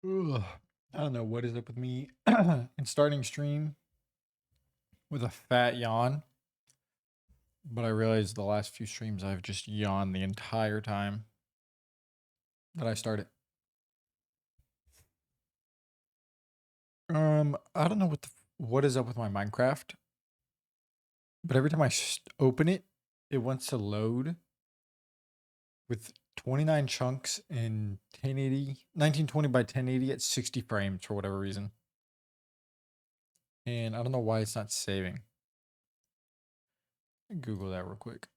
Ugh. I don't know what is up with me and starting stream with a fat yawn, but I realized the last few streams I've just yawned the entire time that I started. I don't know what is up with my Minecraft, but every time I open it, it wants to load with 29 chunks in 1080, 1920 by 1080 at 60 frames for whatever reason. And I don't know why it's not saving. Google that real quick.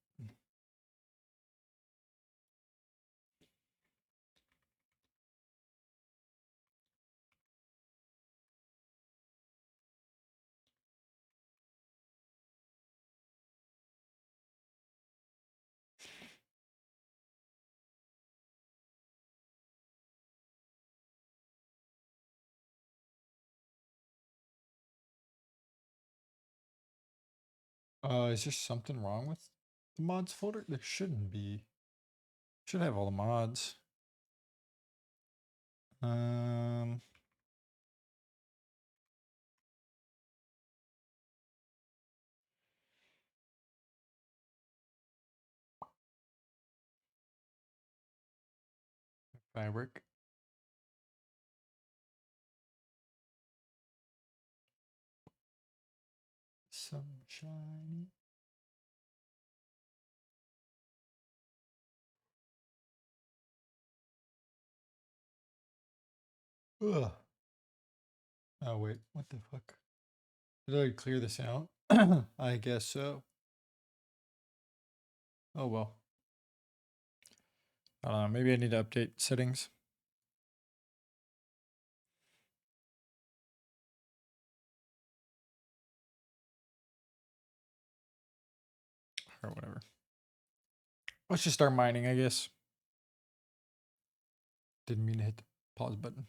Is there something wrong with the mods folder? There shouldn't be. Should have all the mods. Um, Fabric. Sunshine. Ugh. Oh wait, what the fuck? Did I clear this out? I guess so. Oh well. Maybe I need to update settings. Or whatever. Let's just start mining, I guess. Didn't mean to hit the pause button.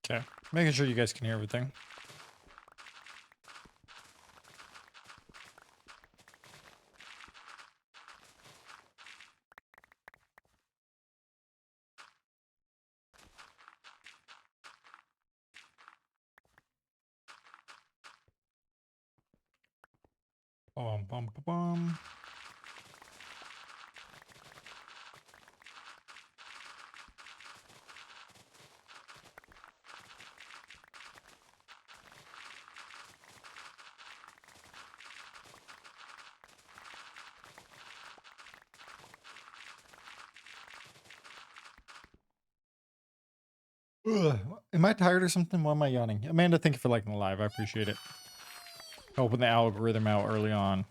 Okay. Making sure you guys can hear everything. Bum bum bum bum. Ugh. Am I tired or something? Why am I yawning? Amanda, thank you for liking the live. I appreciate it. Helping the algorithm out early on.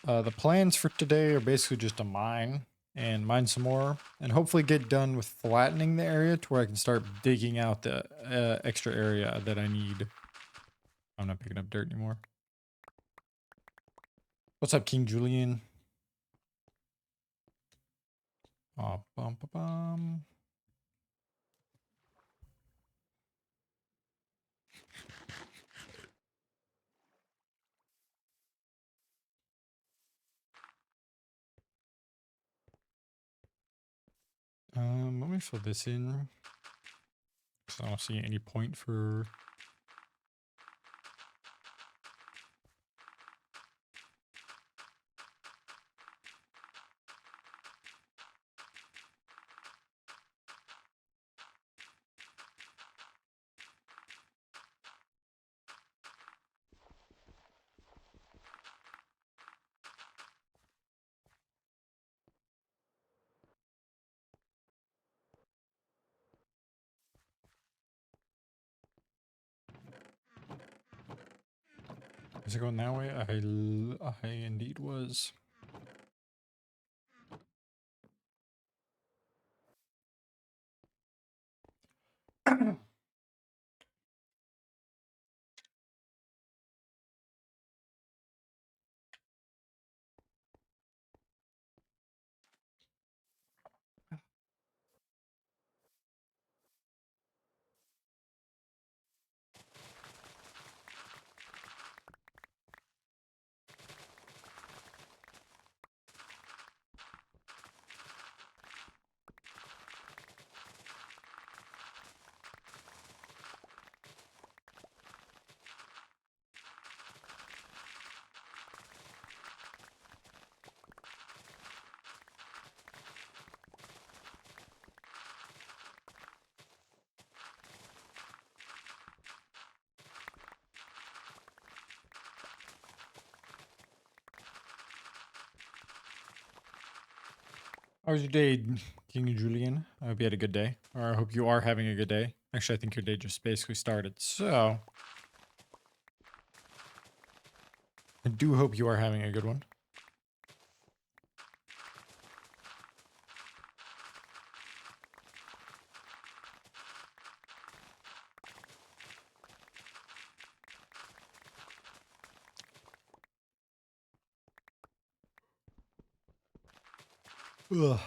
The plans for today are basically just to mine and mine some more and hopefully get done with flattening the area to where I can start digging out the extra area that I need. I'm not picking up dirt anymore. What's up, King Julian? Oh, bum, bum, bum. Let me fill this in. 'Cause I don't see any point for. Is it going that way? I indeed was. How was your day, King Julian? I hope you had a good day. Or I hope you are having a good day. Actually, I think your day just basically started. So, I do hope you are having a good one. Ugh.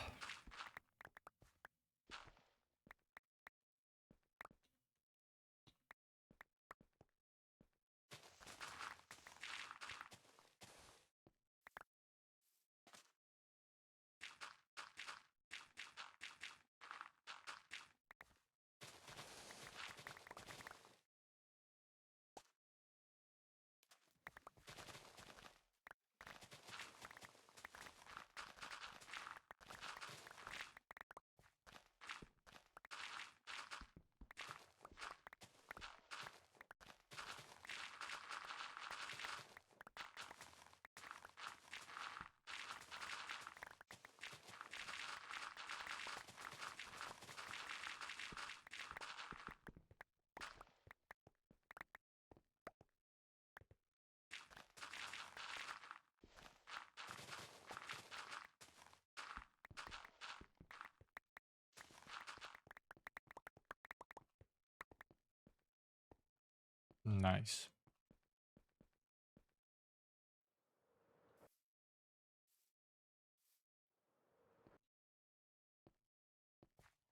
Nice.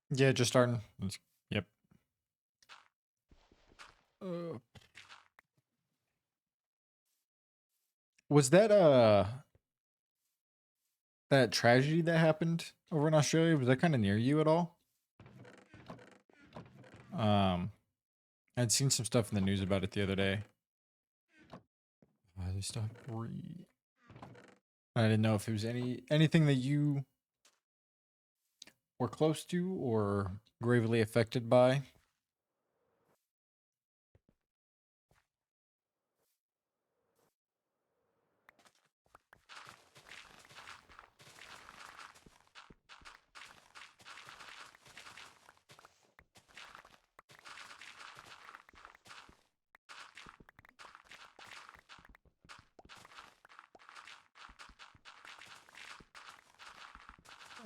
Yeah, just starting. Yep. Uh, was that tragedy that happened over in Australia? Was that kind of near you at all? I'd seen some stuff in the news about it the other day. They still have three. I didn't know if it was anything that you were close to or gravely affected by.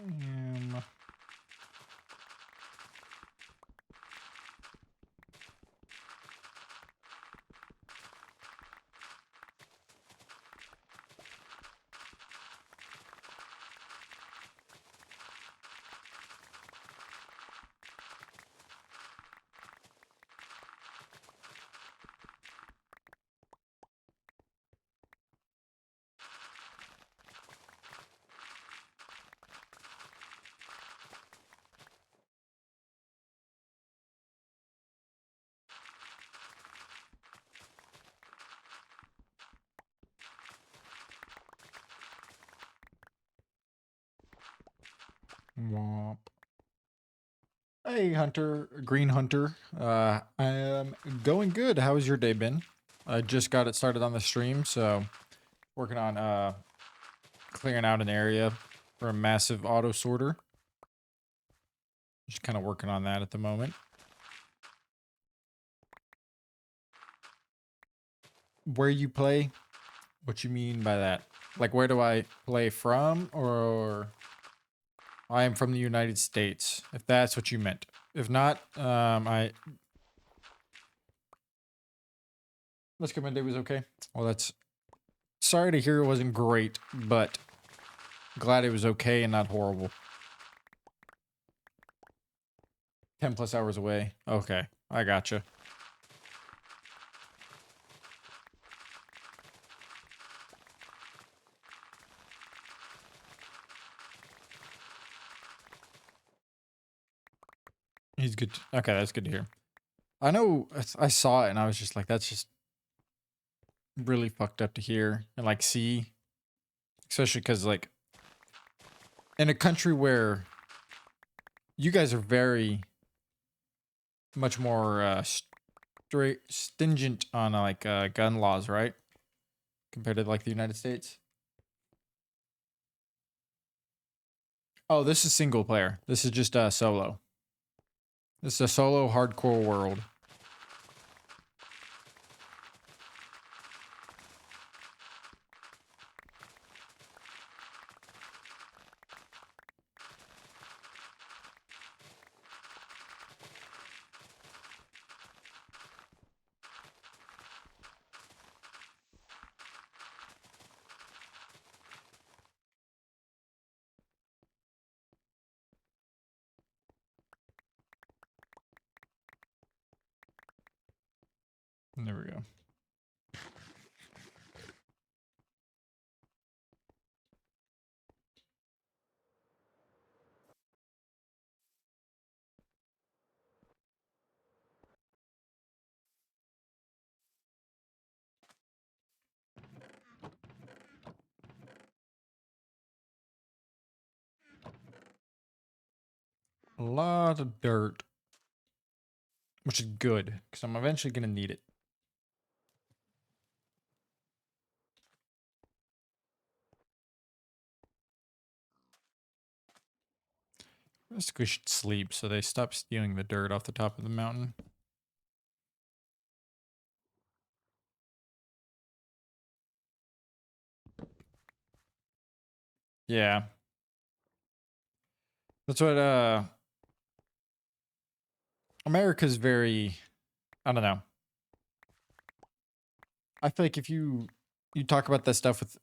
Um, Womp. Hey, Hunter, Green Hunter. I am going good. How has your day been? I just got it started on the stream, so working on clearing out an area for a massive auto sorter. Just kind of working on that at the moment. Where you play? What you mean by that? Like, where do I play from, or I am from the United States, if that's what you meant. If not, let's go. My day was okay. Well, that's sorry to hear it wasn't great, but glad it was okay and not horrible. 10 plus hours away. Okay, I gotcha. He's good. Okay, that's good to hear. I know I saw it and I was just like, that's just really fucked up to hear and like see, especially because like in a country where you guys are very much more straight stringent on like gun laws, right? Compared to like the United States. Oh, this is single player. This is just solo. This is a solo hardcore world. There we go. A lot of dirt, which is good because I'm eventually going to need it. Basically should sleep so they stop stealing the dirt off the top of the mountain. Yeah. That's what America's very, I don't know. I feel like if you talk about that stuff with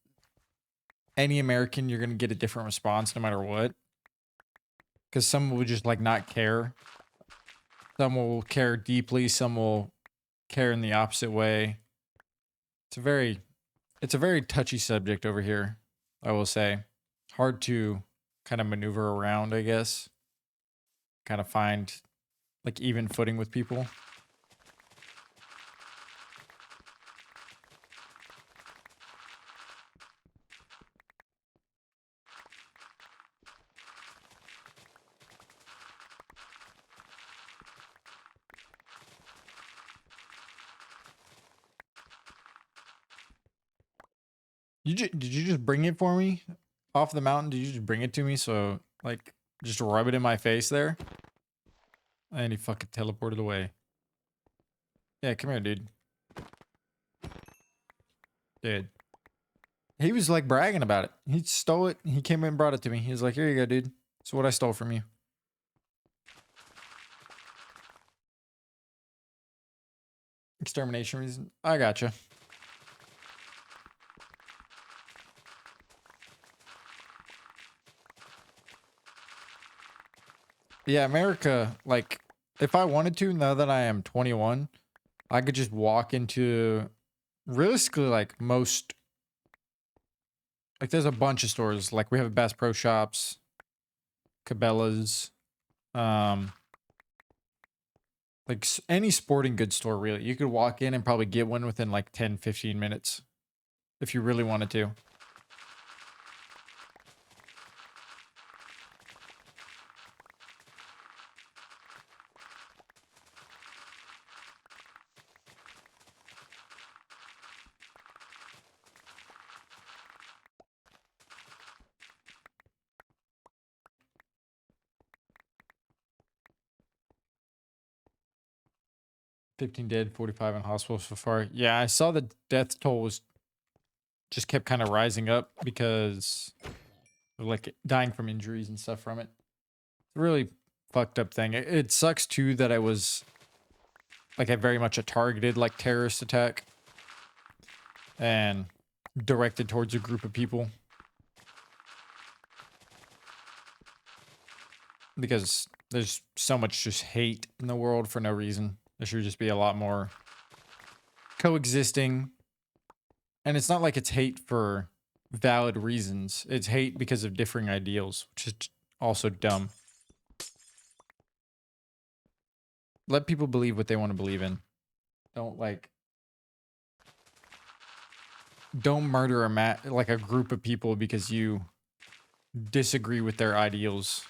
any American, you're going to get a different response no matter what. Cuz some will just like not care. Some will care deeply, some will care in the opposite way. It's a very touchy subject over here, I will say. Hard to kind of maneuver around, I guess. Kind of find like even footing with people. Did you just bring it for me off the mountain? Did you just bring it to me so like just rub it in my face there? And he fucking teleported away. Yeah, come here, dude. Dude. He was like bragging about it. He stole it. He came in and brought it to me. He was like, here you go, dude. It's what I stole from you. Extermination reason. I gotcha. Yeah, America, like, if I wanted to, now that I am 21, I could just walk into realistically like most, like there's a bunch of stores. Like we have Bass Pro Shops, Cabela's, um, like any sporting goods store really. You could walk in and probably get one within like 10, 15 minutes if you really wanted to. $15 dead, 45 in hospital so far. Yeah, I saw the death toll was just kept kind of rising up because of like dying from injuries and stuff from it. It's a really fucked up thing. It sucks too that I was like a very much a targeted like terrorist attack and directed towards a group of people. Because there's so much just hate in the world for no reason. There should just be a lot more coexisting. And it's not like it's hate for valid reasons. It's hate because of differing ideals, which is also dumb. Let people believe what they want to believe in. Don't murder like a group of people because you disagree with their ideals.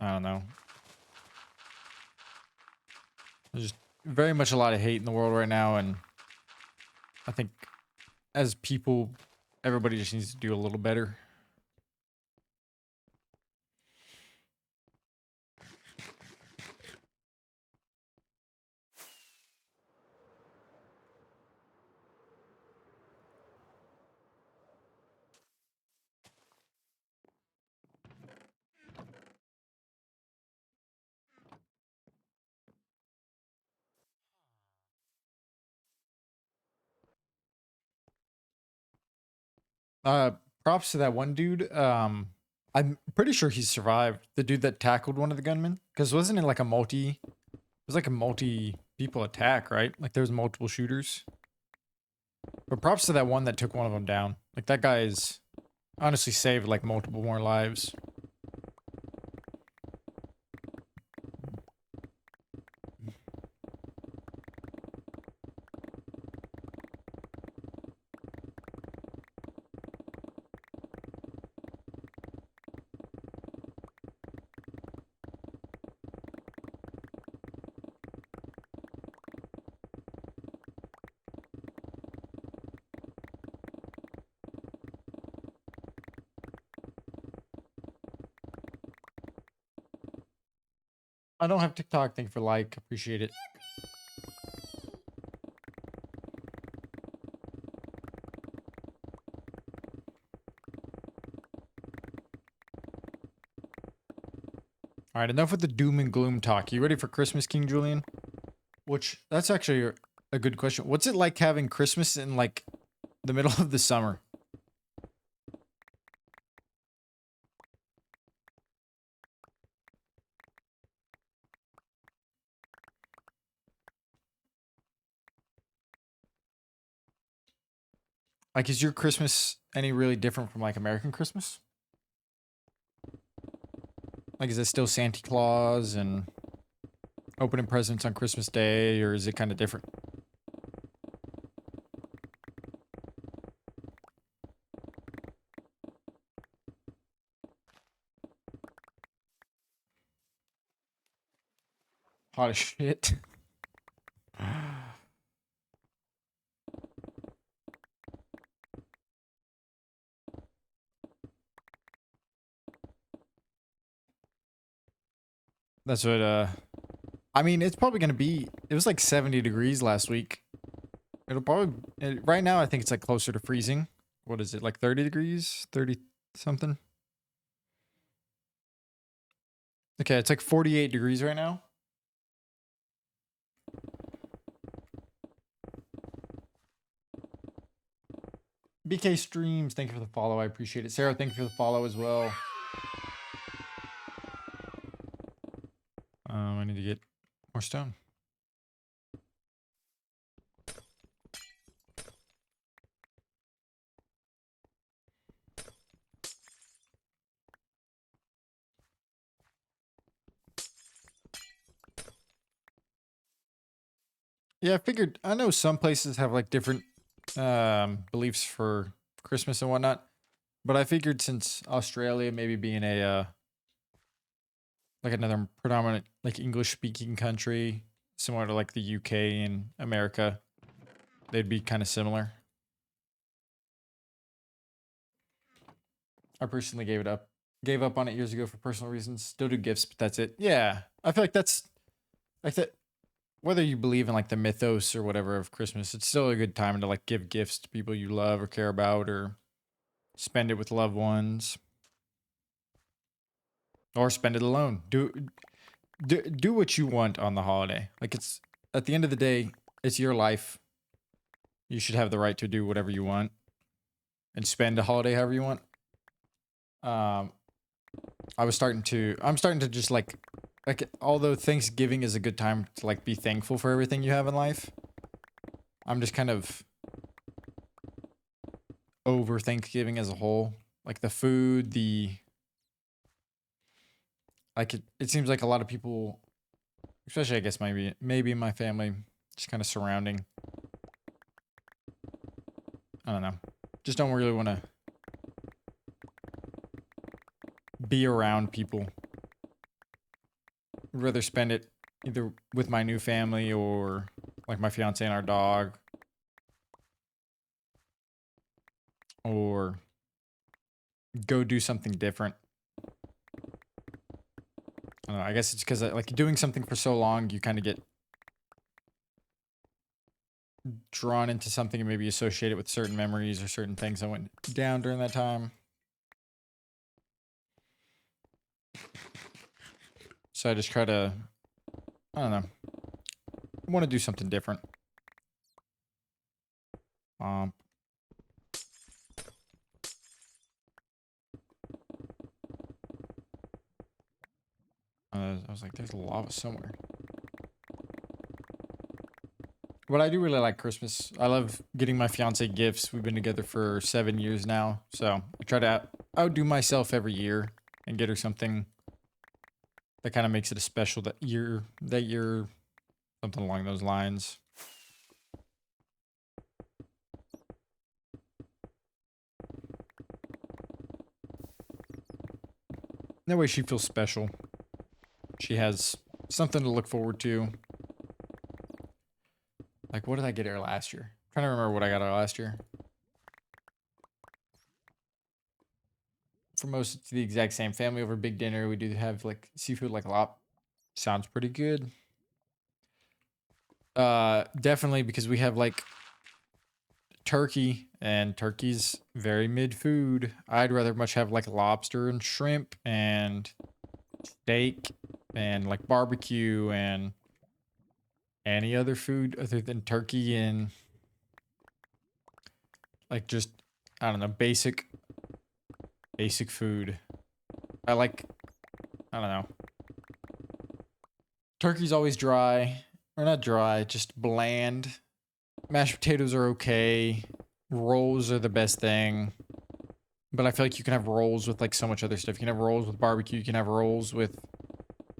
I don't know. There's just very much a lot of hate in the world right now, and I think as people Everybody just needs to do a little better. Uh, Props to that one dude. I'm pretty sure he survived. The dude that tackled one of the gunmen, because wasn't it like a multi? It was like a multi people attack, right? Like there was multiple shooters. But props to that one that took one of them down. Like that guy is honestly saved like multiple more lives. I don't have TikTok. Thank you for like. Appreciate it. All right, enough with the doom and gloom talk. You ready for Christmas, King Julian? Which that's actually a good question. What's it like having Christmas in like the middle of the summer? Like, is your Christmas any really different from like American Christmas? Like, is it still Santa Claus and opening presents on Christmas Day, or is it kind of different? Hot as shit. That's what, I mean, it's probably going to be, it was like 70 degrees last week. It'll probably, right now, I think it's like closer to freezing. What is it, like 30 degrees? 30 something? Okay, it's like 48 degrees right now. BK Streams, thank you for the follow. I appreciate it. Sarah, thank you for the follow as well. I need to get more stone. Yeah, I figured, I know some places have like different beliefs for Christmas and whatnot, but I figured since Australia maybe being a like another predominant like English speaking country, similar to like the UK and America, they'd be kind of similar. I personally gave up on it years ago for personal reasons. Still do gifts, but that's it. Yeah, I feel like that's like that. Whether you believe in like the mythos or whatever of Christmas, it's still a good time to like give gifts to people you love or care about, or spend it with loved ones, or spend it alone. Do what you want on the holiday. Like it's at the end of the day, it's your life. You should have the right to do whatever you want and spend a holiday however you want. Um, I'm starting to just like although Thanksgiving is a good time to like be thankful for everything you have in life. I'm just kind of over Thanksgiving as a whole. Like the food, it seems like a lot of people, especially I guess maybe my family, just kind of surrounding. I don't know. Just don't really want to be around people. I'd rather spend it either with my new family or like my fiance and our dog, or go do something different. I don't know, I guess it's because like doing something for so long, you kind of get drawn into something and maybe associate it with certain memories or certain things that went down during that time. So I just try to, I don't know, want to do something different. I was like, there's lava somewhere. But I do really like Christmas. I love getting my fiance gifts. We've been together for 7 years now, so I try to outdo myself every year and get her something that kind of makes it a special that year, something along those lines. That way she feels special. She has something to look forward to. Like, what did I get her last year? I'm trying to remember what I got her last year. For most, it's the exact same. Family over big dinner. We do have like seafood like lop. Sounds pretty good. Definitely because we have like turkey, and turkey's very mid food. I'd rather much have like lobster and shrimp and steak and like barbecue and any other food other than turkey and like just, I don't know, basic food. I like, I don't know. Turkey's always dry, or not dry, just bland. Mashed potatoes are okay. Rolls are the best thing. But I feel like you can have rolls with like so much other stuff. You can have rolls with barbecue. You can have rolls with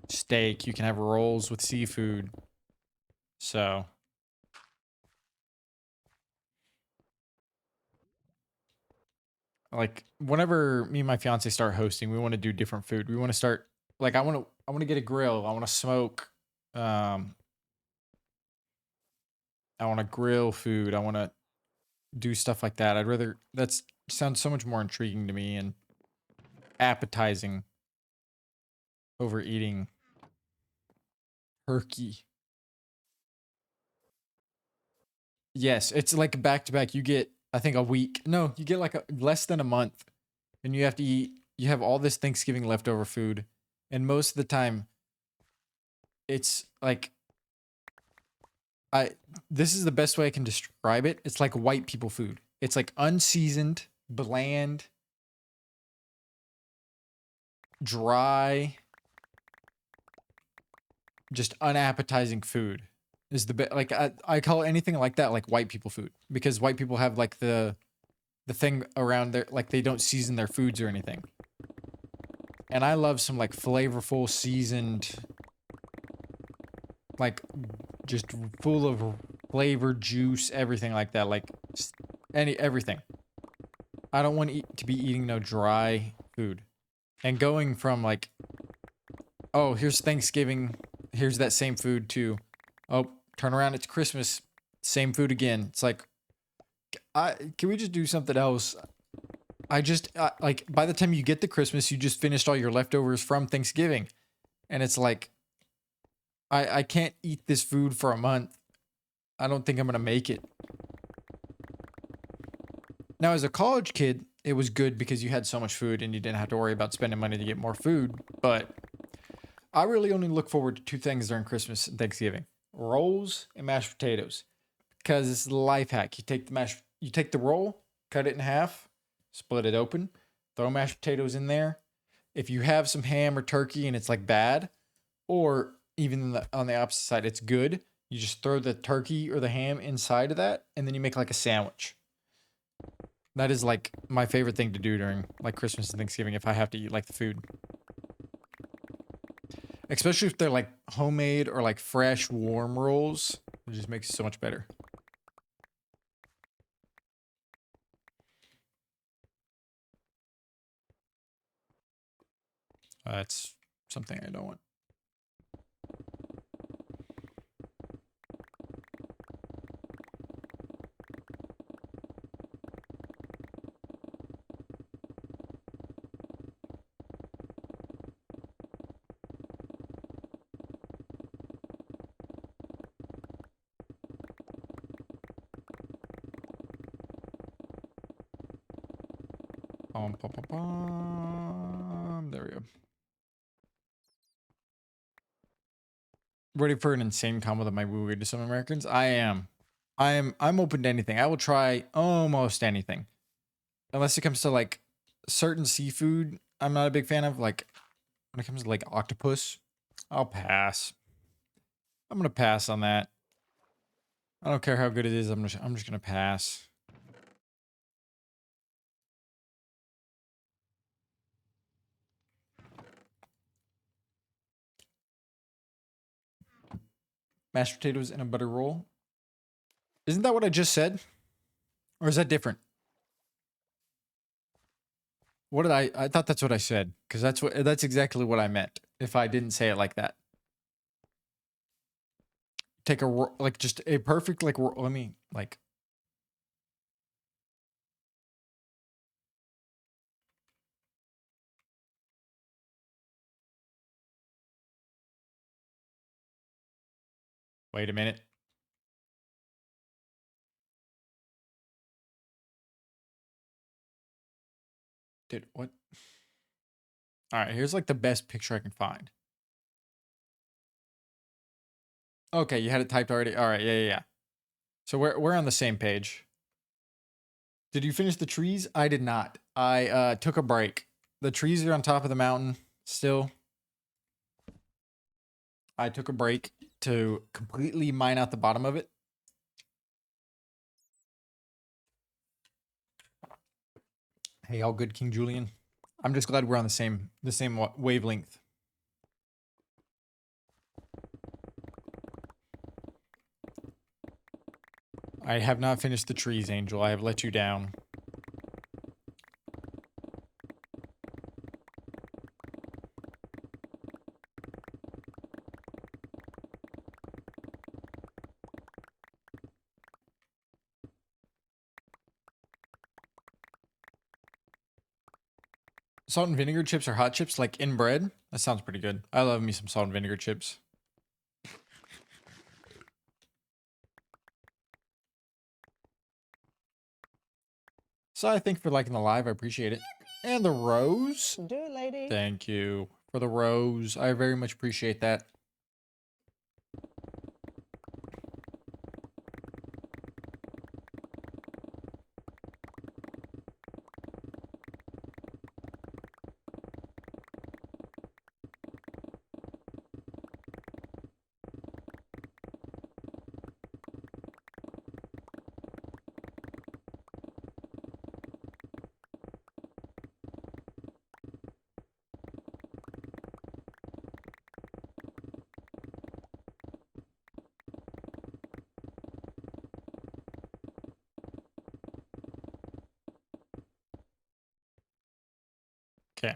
steak. You can have rolls with seafood. So, like, whenever me and my fiance start hosting, we want to do different food. We want to start like I want to get a grill. I want to smoke. Um, I want to grill food. I want to do stuff like that. I'd rather that's sounds so much more intriguing to me and appetizing over eating turkey. Yes, it's like back to back. You get, I think, a week. No, you get like less than a month, and you have to eat. You have all this Thanksgiving leftover food, and most of the time, it's like I. This is the best way I can describe it. It's like white people food. It's like unseasoned, bland, dry, just unappetizing food. Is the best. Like I call anything like that like white people food because white people have like the thing around their like they don't season their foods or anything. And I love some like flavorful seasoned like just full of flavor, juice, everything like that, like everything. I don't want to be eating no dry food. And going from like, oh, here's Thanksgiving, here's that same food too. Oh, turn around, it's Christmas, same food again. It's like I can we just do something else? I just like by the time you get to Christmas, you just finished all your leftovers from Thanksgiving, and it's like I can't eat this food for a month. I don't think I'm gonna make it. Now, as a college kid, it was good because you had so much food and you didn't have to worry about spending money to get more food. But I really only look forward to two things during Christmas and Thanksgiving: rolls and mashed potatoes. Because it's the life hack. You take the roll, cut it in half, split it open, throw mashed potatoes in there. If you have some ham or turkey and it's like bad, or even on the opposite side, it's good, you just throw the turkey or the ham inside of that, and then you make like a sandwich. That is like my favorite thing to do during like Christmas and Thanksgiving if I have to eat like the food. Especially if they're like homemade or like fresh, warm rolls. It just makes it so much better. That's something I don't want. There we go. Ready for an insane combo that might be weird to some Americans? I am. I'm open to anything. I will try almost anything. Unless it comes to like certain seafood I'm not a big fan of. Like when it comes to like octopus, I'll pass. I'm gonna pass on that. I don't care how good it is. I'm just gonna pass. Mashed potatoes and a butter roll. Isn't that what I just said? Or is that different? What did I thought that's what I said, because that's exactly what I meant if I didn't say it like that. Take a like just a perfect like let me like wait a minute. Dude, what? All right, here's like the best picture I can find. Okay, you had it typed already. All right, yeah. So we're on the same page. Did you finish the trees? I did not. I took a break. The trees are on top of the mountain still. I took a break to completely mine out the bottom of it. Hey, all good, King Julian. I'm just glad we're on the same wavelength. I have not finished the trees, Angel. I have let you down. Salt and vinegar chips or hot chips, like in bread? That sounds pretty good. I love me some salt and vinegar chips. So I thank you for liking the live. I appreciate it. And the rose. Do it, lady. Thank you for the rose. I very much appreciate that. Okay.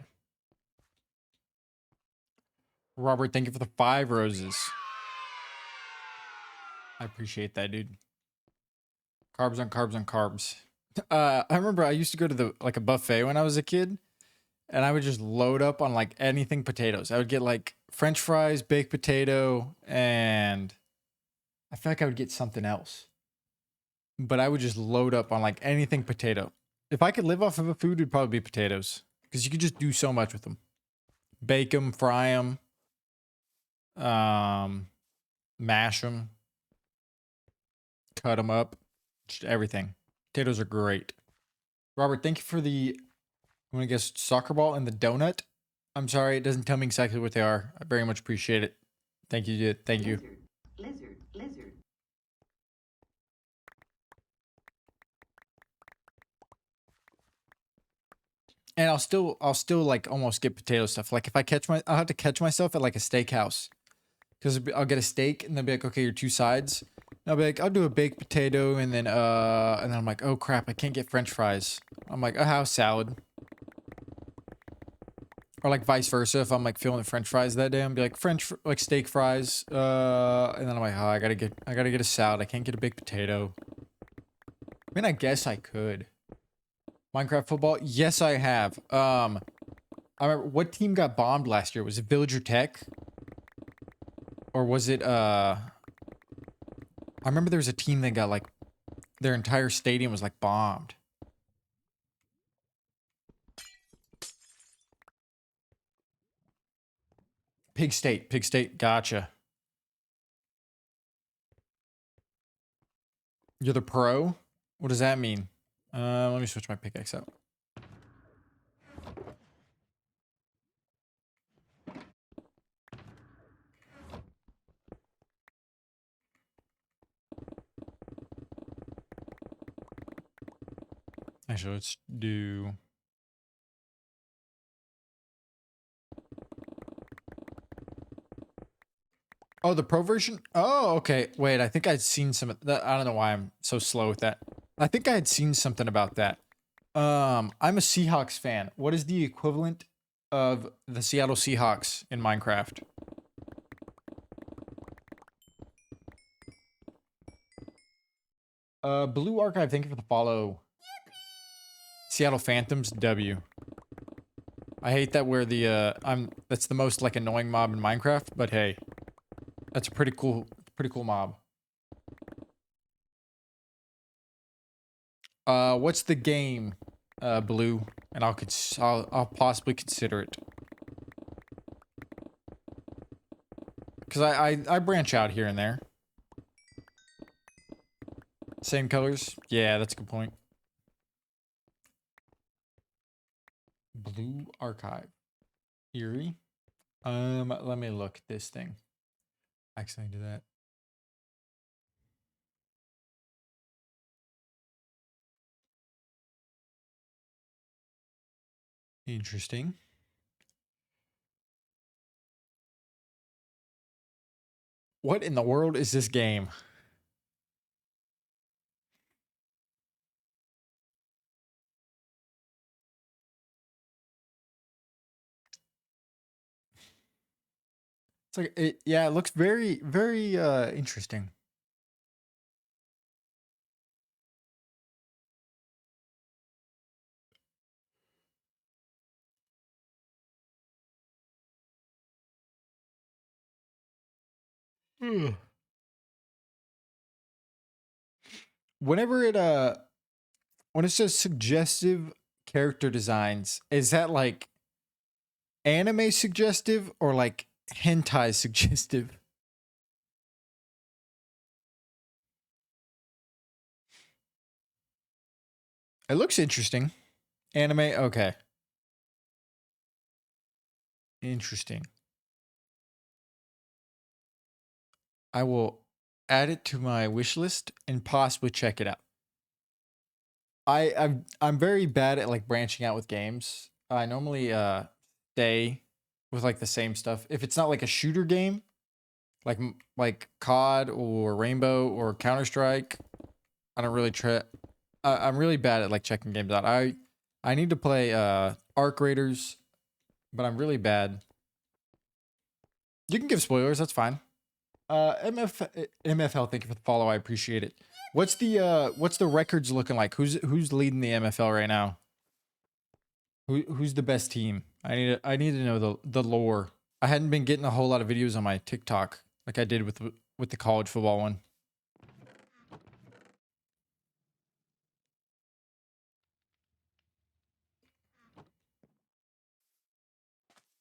Robert, thank you for the 5 roses. I appreciate that, dude. Carbs on carbs on carbs. I remember I used to go to a buffet when I was a kid, and I would just load up on like anything potatoes. I would get like French fries, baked potato, and I feel like I would get something else. But I would just load up on like anything potato. If I could live off of a food, it'd probably be potatoes, because you could just do so much with them. Bake them, fry them, mash them, cut them up, just everything. Potatoes are great. Robert, thank you for the, I'm gonna guess, soccer ball and the donut. I'm sorry, it doesn't tell me exactly what they are. I very much appreciate it. Thank you, dude. Thank you. Lizard. And I'll still like almost get potato stuff. Like if I'll have to catch myself at like a steakhouse, because I'll get a steak and they'll be like, okay, your 2 sides. And I'll be like, I'll do a baked potato, and then I'm like, oh crap, I can't get French fries. I'm like, a house salad. Or like vice versa. If I'm like feeling the French fries that day, I'm be like steak fries. And then I'm like, oh, I gotta get a salad. I can't get a baked potato. I mean, I guess I could. Minecraft football? Yes, I have. I remember, what team got bombed last year? Was it Villager Tech? Or was it I remember there was a team that got like their entire stadium was like bombed. Pig State. Pig State. Gotcha. You're the pro? What does that mean? Let me switch my pickaxe out. Actually, let's do... Oh, the pro version? Oh, okay. Wait, I think I'd seen some of that. I don't know why I'm so slow with that. I think I had seen something about that. I'm a Seahawks fan. What is the equivalent of the Seattle Seahawks in Minecraft? Blue Archive, thank you for the follow. Seattle Phantoms, W. I hate that we're the, that's the most, like, annoying mob in Minecraft, but hey. That's a pretty cool mob. What's the game, Blue? And I'll possibly consider it. Because I branch out here and there. Same colors? Yeah, that's a good point. Blue Archive. Eerie. Let me look at this thing. I accidentally do that. Interesting. What in the world is this game? It's like, yeah, it looks very, very, interesting. Whenever when it says suggestive character designs, is that like anime suggestive or like hentai suggestive? It looks interesting. Anime, okay. Interesting. I will add it to my wish list and possibly check it out. I'm very bad at like branching out with games. I normally stay with like the same stuff. If it's not like a shooter game, like COD or Rainbow or Counter-Strike, I don't really try. I'm really bad at like checking games out. I need to play Arc Raiders, but I'm really bad. You can give spoilers, that's fine. MFL, thank you for the follow. I appreciate it. What's the records looking like? Who's leading the MFL right now? Who's the best team? I need to know the lore. I hadn't been getting a whole lot of videos on my TikTok like I did with the college football one.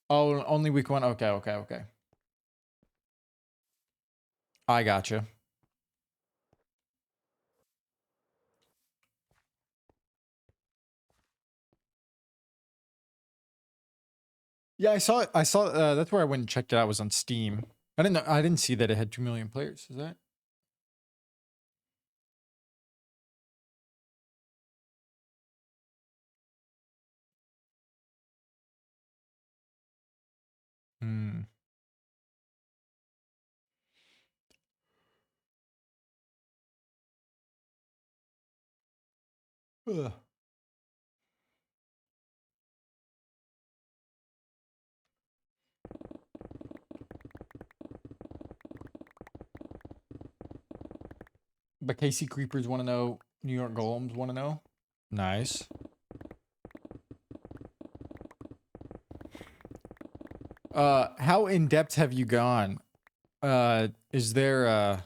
Oh, only week one. Okay. I gotcha. Yeah, I saw. That's where I went and checked it out. Was on Steam. I didn't know. I didn't see that it had 2 million players. Is that? Hmm. Ugh. But KC Creepers want to know. New York Golems want to know. Nice. How in depth have you gone? Is there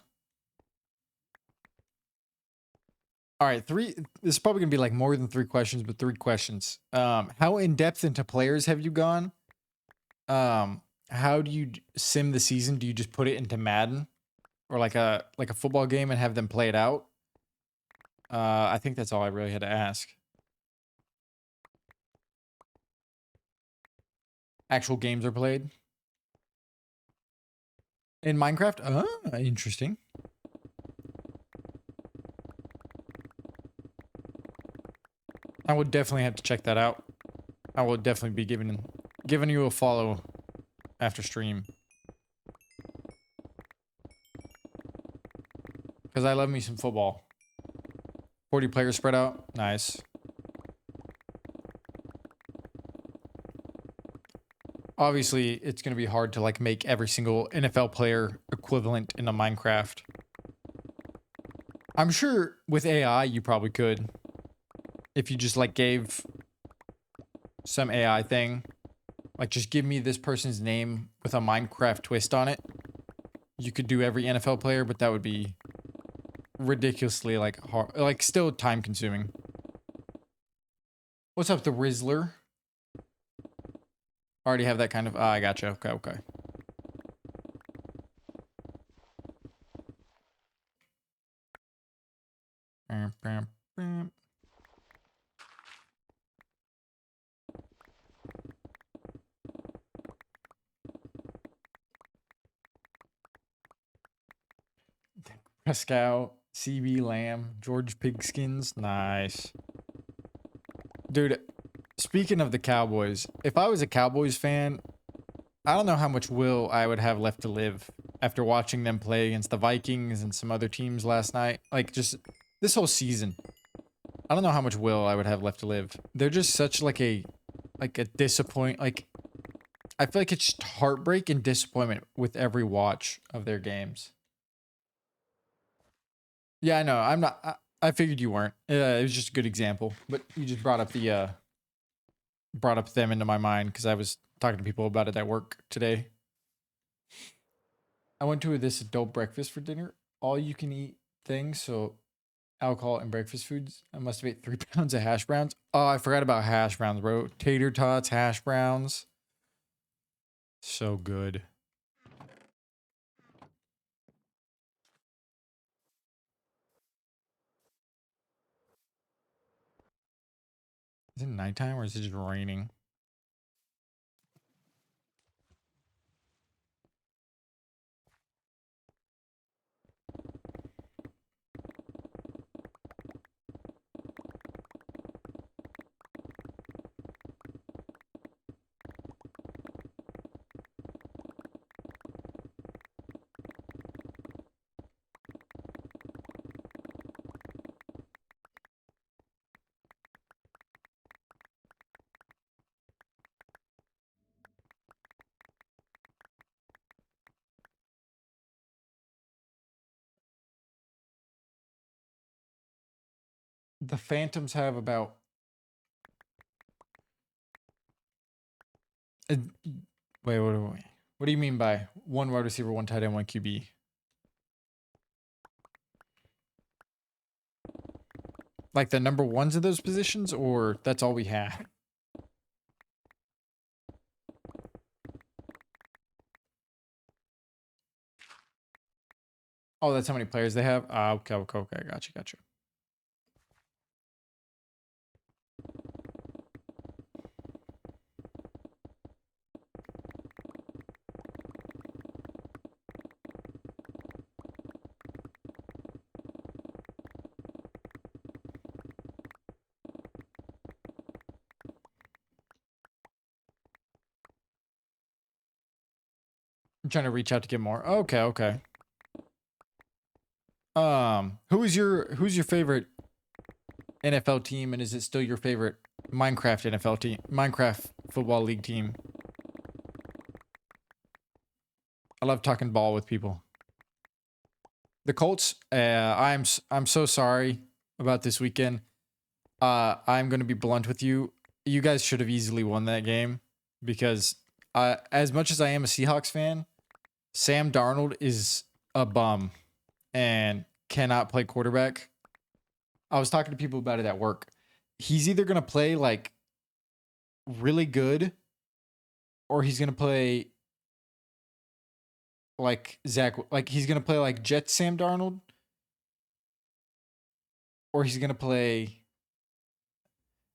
All right, this is probably gonna be like more than 3 questions, but 3 questions. How in depth into players have you gone? how do you sim the season? Do you just put it into Madden or like a football game and have them play it out? I think that's all I really had to ask. Actual games are played in Minecraft. Interesting. I would definitely have to check that out. I will definitely be giving you a follow after stream because I love me some football. 40 players spread out. Nice. Obviously, it's going to be hard to like make every single NFL player equivalent in a Minecraft. I'm sure with AI you probably could. If you just like gave some AI thing, like just give me this person's name with a Minecraft twist on it. You could do every NFL player, but that would be ridiculously like hard, like still time consuming. What's up, the Rizzler? Already have that kind of. I gotcha. Okay, okay. Bam, bam, bam. Pascal, CB Lamb, George Pigskins. Nice. Dude, speaking of the Cowboys, if I was a Cowboys fan, I don't know how much will I would have left to live after watching them play against the Vikings and some other teams last night. Like, just this whole season. I don't know how much will I would have left to live. They're just such like a disappoint. Like, I feel like it's just heartbreak and disappointment with every watch of their games. Yeah, I know. I'm not. I figured you weren't. It was just a good example, but you just brought up them into my mind because I was talking to people about it at work today. I went to this adult breakfast for dinner, all you can eat thing, so alcohol and breakfast foods. I must have ate 3 pounds of hash browns. Oh, I forgot about hash browns, bro. Tater tots, hash browns. So good. Is it nighttime or is it just raining? The Phantoms have about. Uh, wait, wait. What do you mean by one wide receiver, one tight end, one QB? Like the number ones of those positions, or that's all we have? Oh, that's how many players they have? Okay, okay, okay. Gotcha. I'm trying to reach out to get more. Okay, okay. Who's your favorite NFL team, and is it still your favorite Minecraft NFL team, Minecraft Football League team? I love talking ball with people. The Colts. I'm so sorry about this weekend. I'm gonna be blunt with you. You guys should have easily won that game because, as much as I am a Seahawks fan, Sam Darnold is a bum and cannot play quarterback. I was talking to people about it at work. He's either gonna play like really good, or he's gonna play like Zach, like he's gonna play like Jet Sam Darnold, or he's gonna play.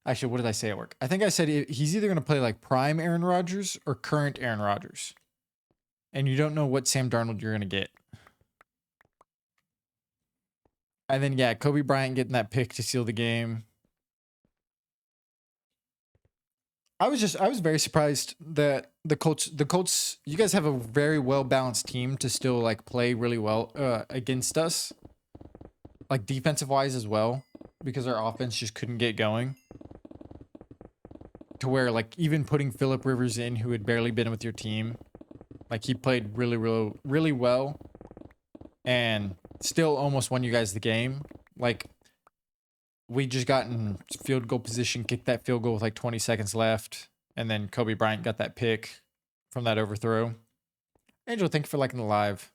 Actually, what did I say at work? I think I said he's either gonna play like prime Aaron Rodgers or current Aaron Rodgers, and you don't know what Sam Darnold you're gonna get. And then yeah, Kobe Bryant getting that pick to seal the game. I was very surprised that the Colts, you guys have a very well balanced team to still like play really well against us, like defensive wise as well, because our offense just couldn't get going. To where like even putting Phillip Rivers in, who had barely been with your team, like he played really well, and still almost won you guys the game. Like we just got in field goal position, kicked that field goal with like 20 seconds left, and then Kobe Bryant got that pick from that overthrow. Angel, thank you for liking the live.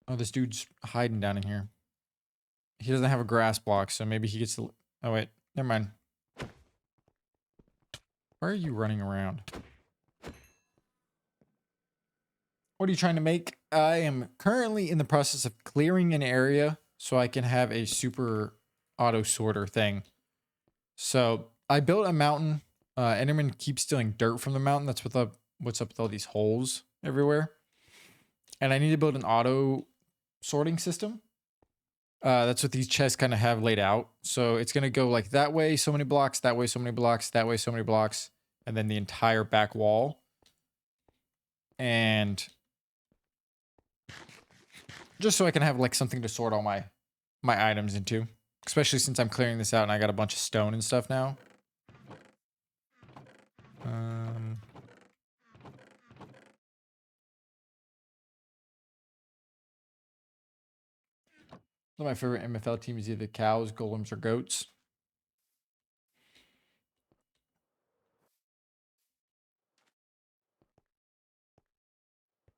Oh, this dude's hiding down in here. He doesn't have a grass block, so maybe he gets to... Oh, wait. Never mind. Why are you running around? What are you trying to make? I am currently in the process of clearing an area so I can have a super auto sorter thing. So I built a mountain. Enderman keeps stealing dirt from the mountain. That's what's up with all these holes everywhere. And I need to build an auto sorting system. That's what these chests kind of have laid out. So it's going to go like that way, so many blocks, that way, so many blocks, that way, so many blocks, and then the entire back wall. And just so I can have like something to sort all my items into, especially since I'm clearing this out and I got a bunch of stone and stuff now. One of my favorite MFL teams is either cows, golems, or goats.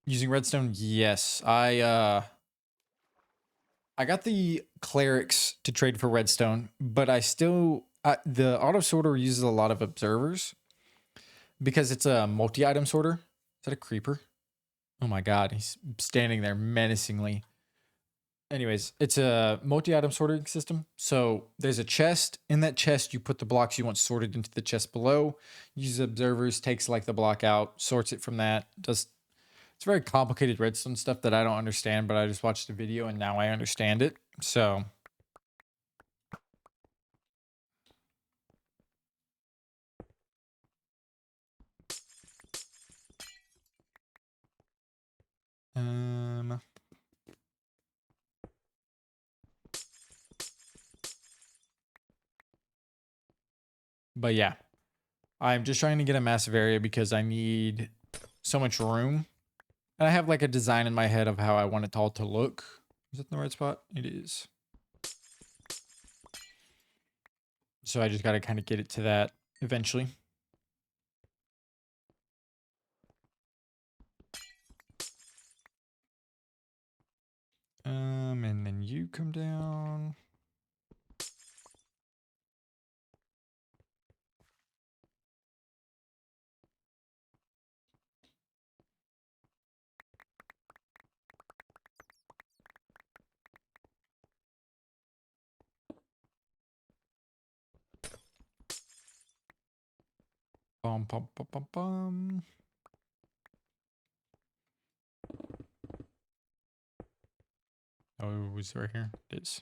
Using redstone, yes. I got the clerics to trade for redstone, but I still the auto sorter uses a lot of observers because it's a multi-item sorter. Is that a creeper? Oh my god, he's standing there menacingly. Anyways, it's a multi-item sorting system. So there's a chest. In that chest, you put the blocks you want sorted into the chest below. Uses observers, takes like the block out, sorts it from that. It's very complicated redstone stuff that I don't understand, but I just watched a video and now I understand it. So but yeah, I'm just trying to get a massive area because I need so much room. And I have like a design in my head of how I want it all to look. Is it in the right spot? It is. So I just got to kind of get it to that eventually. And then you come down. Bum, bum, bum, bum, bum. Oh, it was right here. It is.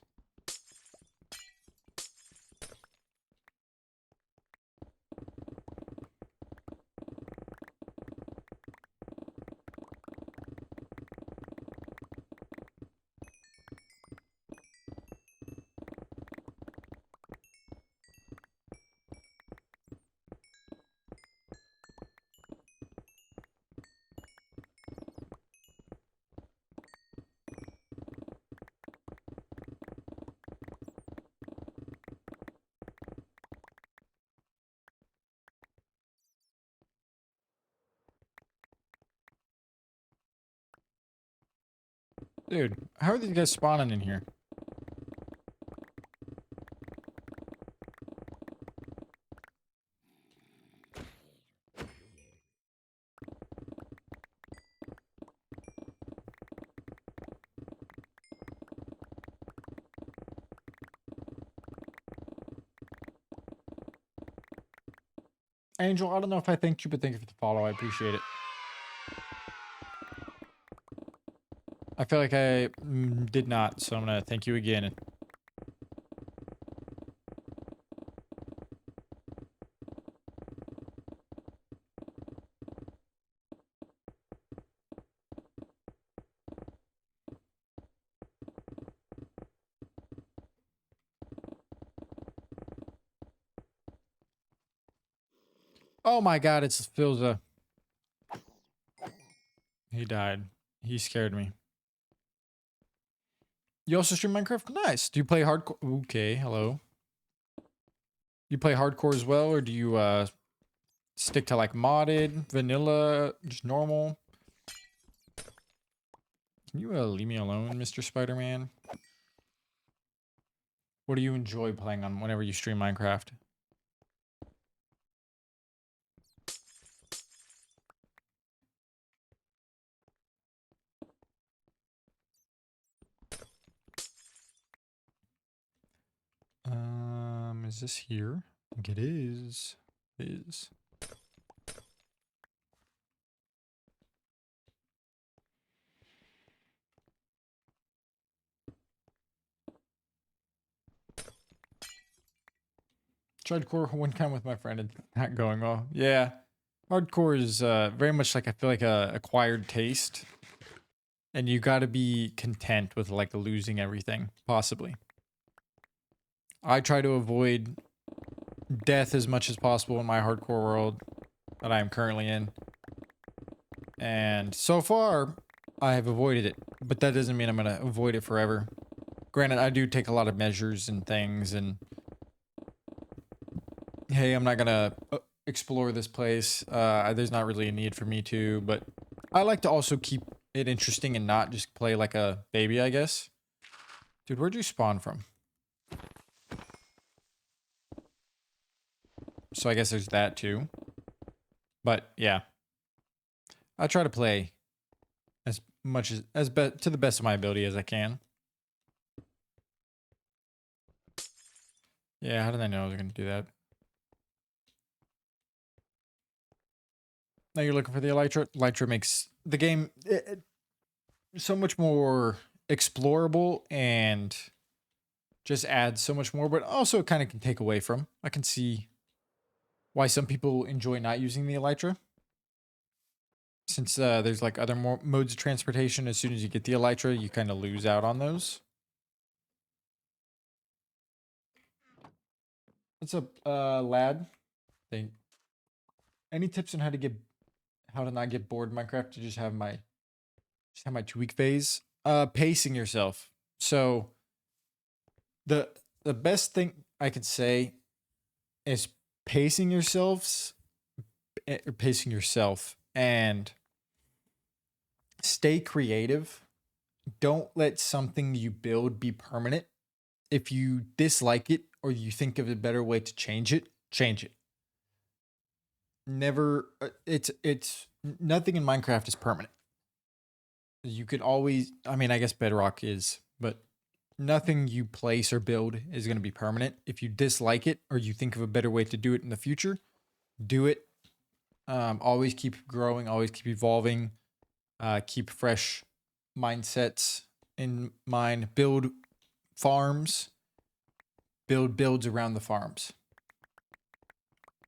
Dude, how are these guys spawning in here? Angel, I don't know if I thanked you, but thank you for the follow. I appreciate it. I feel like I did not, so I'm gonna thank you again. Oh my god, it's Philza. He died. He scared me. You also stream Minecraft? Nice. Do you play hardcore? Okay, hello. You play hardcore as well, or do you stick to like modded, vanilla, just normal? Can you leave me alone, Mr. Spider-Man? What do you enjoy playing on whenever you stream Minecraft? Is this here? I think it is. It is. Tried core one time with my friend and not going well. Yeah. Hardcore is very much like I feel like a acquired taste. And you gotta be content with like losing everything, possibly. I try to avoid death as much as possible in my hardcore world that I am currently in. And so far, I have avoided it. But that doesn't mean I'm gonna avoid it forever. Granted, I do take a lot of measures and things and hey, I'm not gonna explore this place. There's not really a need for me to, but I like to also keep it interesting and not just play like a baby, I guess. Dude, where'd you spawn from? So I guess there's that too. But yeah, I try to play as much to the best of my ability as I can. Yeah, how did I know I was gonna do that? Now you're looking for the Elytra. Elytra makes the game so much more explorable and just adds so much more, but also kind of can take away from. I can see why some people enjoy not using the Elytra. Since there's like other more modes of transportation, as soon as you get the Elytra, you kind of lose out on those. What's up, lad? Any tips on how to not get bored in Minecraft? To just have my 2 week phase. Pacing yourself. So the best thing I could say is pacing yourselves, pacing yourself, and stay creative. Don't let something you build be permanent. If you dislike it or you think of a better way to change it, change it. Never it's nothing in Minecraft is permanent. You could always, I mean, I guess Bedrock is, but nothing you place or build is going to be permanent. If you dislike it or you think of a better way to do it in the future, do it. Always keep growing, always keep evolving, keep fresh mindsets in mind, build farms, build builds around the farms.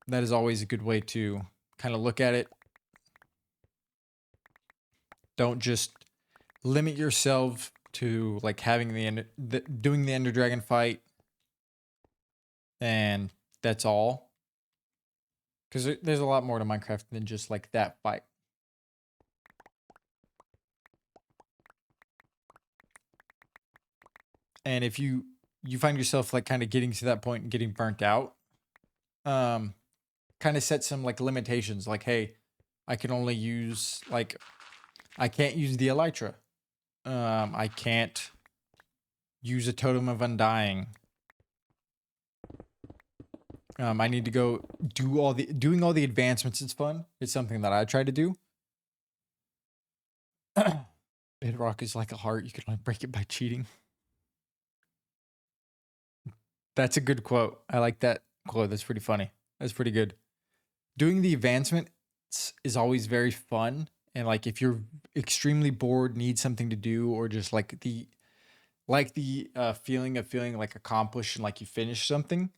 That is always a good way to kind of look at it. Don't just limit yourself to like having doing the Ender Dragon fight and that's all. Because there's a lot more to Minecraft than just like that fight. And if you find yourself like kind of getting to that point and getting burnt out, kind of set some like limitations. Like, hey, I can only use like I can't use the Elytra. I can't use a Totem of Undying. I need to go doing all the advancements. It's fun. It's something that I try to do. Bedrock is like a heart. You can only break it by cheating. That's a good quote. I like that quote. That's pretty funny. That's pretty good. doing the advancements is always very fun. And like if you're extremely bored, need something to do, or just like the feeling of feeling like accomplished and like you finished something,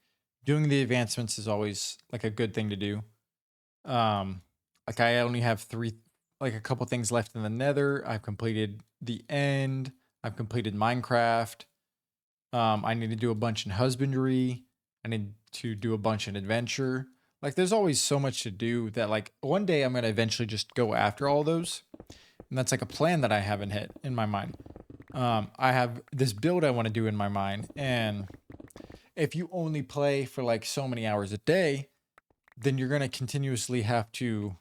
doing the advancements is always like a good thing to do. Um, like I only have like a couple things left in the Nether. I've completed the end. I've completed Minecraft. I need to do a bunch in husbandry. I need to do a bunch in adventure. Like there's always so much to do that like one day I'm gonna eventually just go after all those. And that's like a plan that I haven't hit in my mind. I have this build I want to do in my mind, and if you only play for like so many hours a day, then you're gonna continuously have to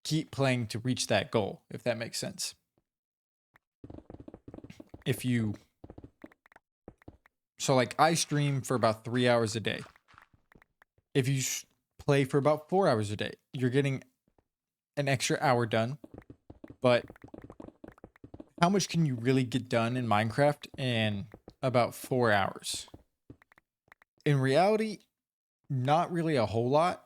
keep playing to reach that goal, if that makes sense. If you So like I stream for about 3 hours a day. If you play for about 4 hours a day, you're getting an extra hour done. But how much can you really get done in Minecraft in about 4 hours? In reality, not really a whole lot.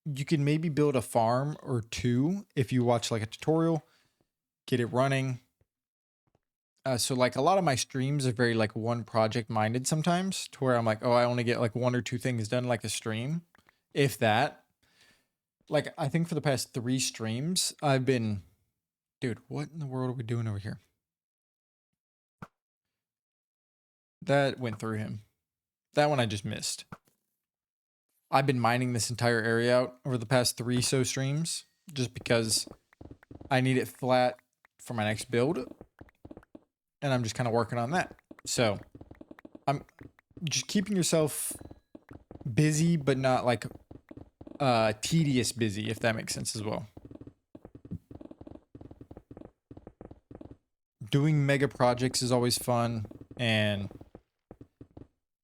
You can maybe build a farm or two if you watch like a tutorial, get it running. So like a lot of my streams are very like one project minded sometimes, to where I'm like, oh, I only get like one or two things done like a stream, if that. Like I think for the past 3 streams, I've been, dude, what in the world are we doing over here? That went through him. That one I just missed. I've been mining this entire area out over the past 3 streams just because I need it flat for my next build. And I'm just kind of working on that. So I'm just keeping yourself busy, but not like tedious busy, if that makes sense as well. Doing mega projects is always fun, and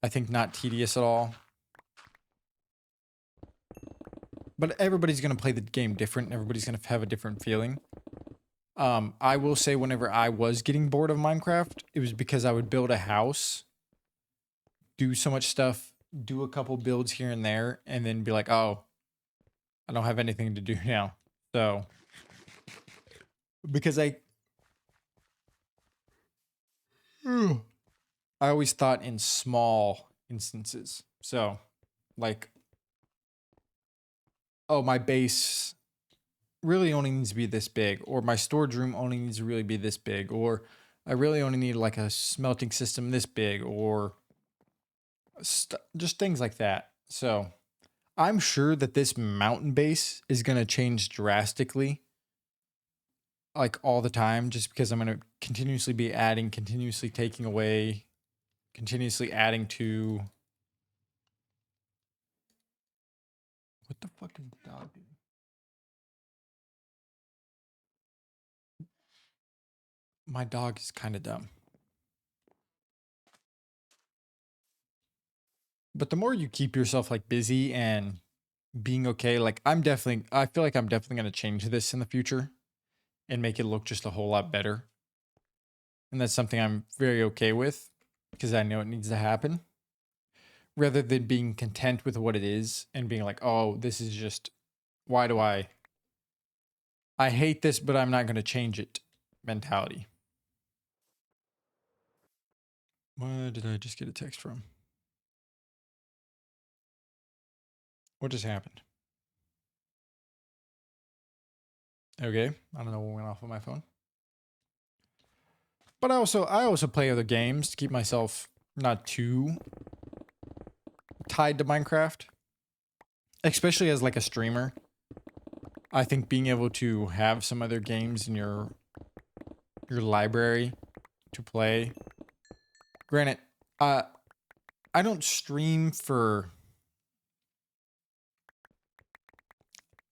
I think not tedious at all. But everybody's going to play the game different. Everybody's going to have a different feeling. I will say whenever I was getting bored of Minecraft, it was because I would build a house, do so much stuff, do a couple builds here and there, and then be like, oh, I don't have anything to do now. So, because I always thought in small instances. So, like, oh, my base really only needs to be this big, or my storage room only needs to really be this big, or I really only need like a smelting system this big, or just things like that. So I'm sure that this mountain base is going to change drastically, like all the time, just because I'm going to continuously be adding, continuously taking away, continuously adding to. What the fuck is the dog doing? My dog is kind of dumb. But the more you keep yourself like busy and being okay, like I feel like I'm definitely going to change this in the future and make it look just a whole lot better. And that's something I'm very okay with because I know it needs to happen, rather than being content with what it is and being like, oh, this is just, why do I hate this, but I'm not going to change it mentality. Where did I just get a text from? What just happened? Okay, I don't know what went off on my phone. But I also play other games to keep myself not too tied to Minecraft. Especially as like a streamer. I think being able to have some other games in your library to play. Granted, I don't stream for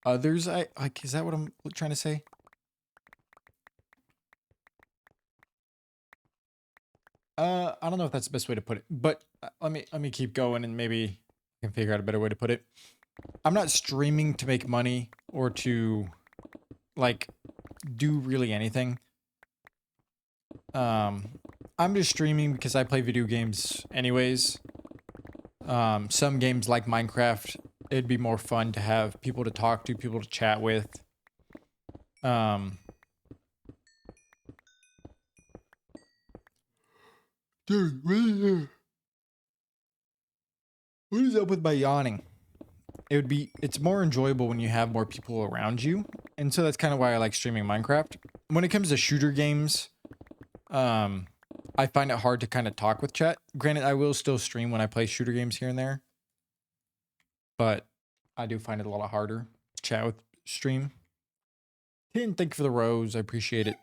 others. I like, is that what I'm trying to say? I don't know if that's the best way to put it, but let me keep going and maybe I can figure out a better way to put it. I'm not streaming to make money or to like do really anything. I'm just streaming because I play video games anyways. Some games like Minecraft it'd be more fun to have people to talk to, people to chat with. Um, Dude, what is up with my yawning? It's more enjoyable when you have more people around you. And so that's kind of why I like streaming Minecraft. When it comes to shooter games, I find it hard to kind of talk with chat. Granted, I will still stream when I play shooter games here and there, but I do find it a lot harder to chat with stream. Didn't thank you for the rose. I appreciate it.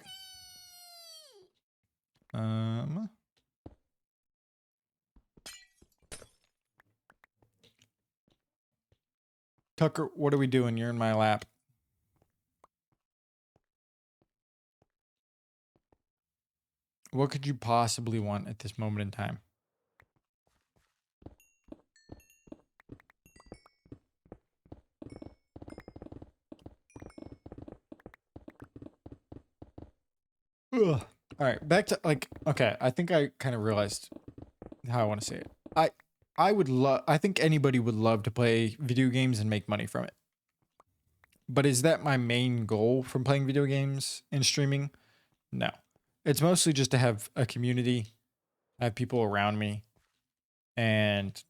Tucker, what are we doing? You're in my lap. What could you possibly want at this moment in time? Ugh. All right, back to like, okay, I think I kind of realized how I want to say it. I think anybody would love to play video games and make money from it. But is that my main goal from playing video games and streaming? No. It's mostly just to have a community, have people around me, and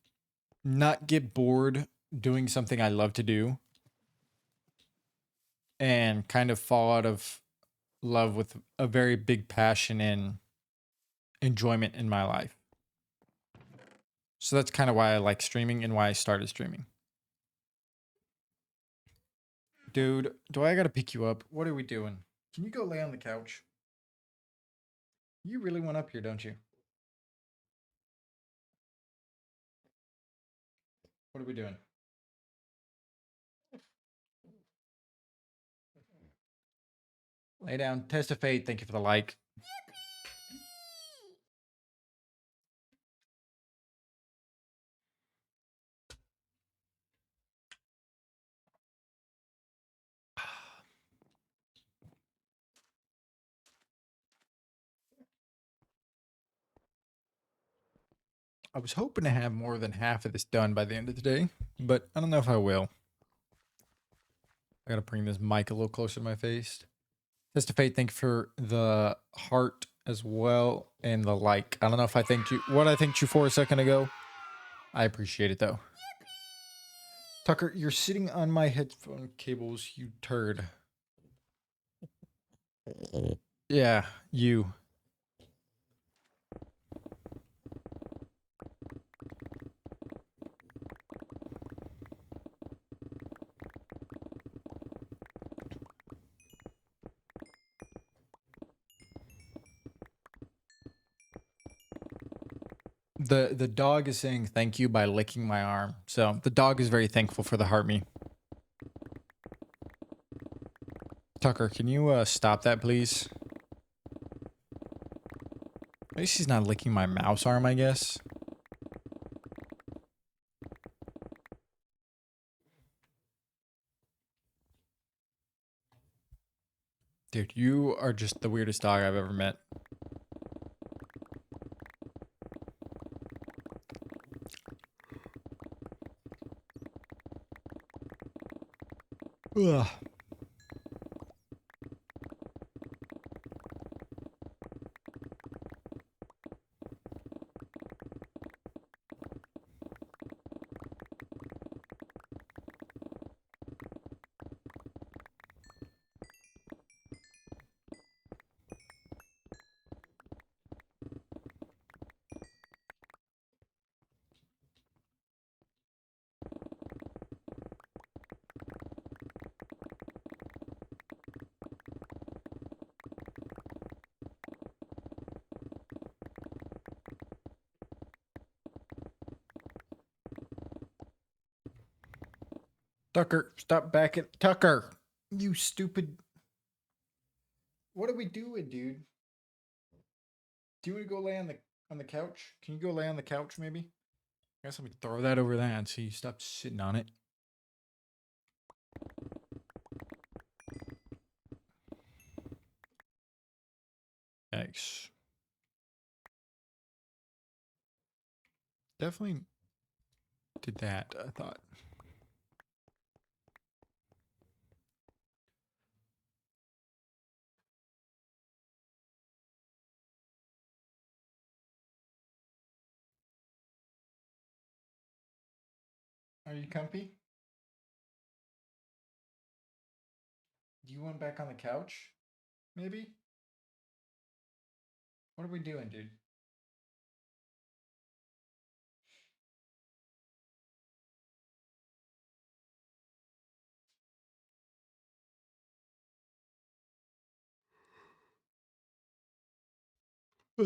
not get bored doing something I love to do and kind of fall out of love with a very big passion and enjoyment in my life. So that's kind of why I like streaming and why I started streaming. Dude, do I gotta pick you up? What are we doing? Can you go lay on the couch? You really went up here, don't you? What are we doing? Lay down. Test of fate. Thank you for the like. I was hoping to have more than half of this done by the end of the day, but I don't know if I will. I gotta bring this mic a little closer to my face. Test of fate. Thank you for the heart as well and the like. I don't know if I thanked you. What I thanked you for a second ago. I appreciate it though. Tucker, you're sitting on my headphone cables, you turd. Yeah, you. The dog is saying thank you by licking my arm. So the dog is very thankful for the heart me. Tucker, can you stop that, please? At least he's not licking my mouse arm, I guess. Dude, you are just the weirdest dog I've ever met. Ugh. Tucker, stop backing. Tucker, you stupid. What are we doing, dude? Do you want to go lay on the couch? Can you go lay on the couch, maybe? I guess let me throw that over there and see you stop sitting on it. Yikes. Definitely did that, I thought. Are you comfy? Do you want back on the couch? Maybe? What are we doing, dude?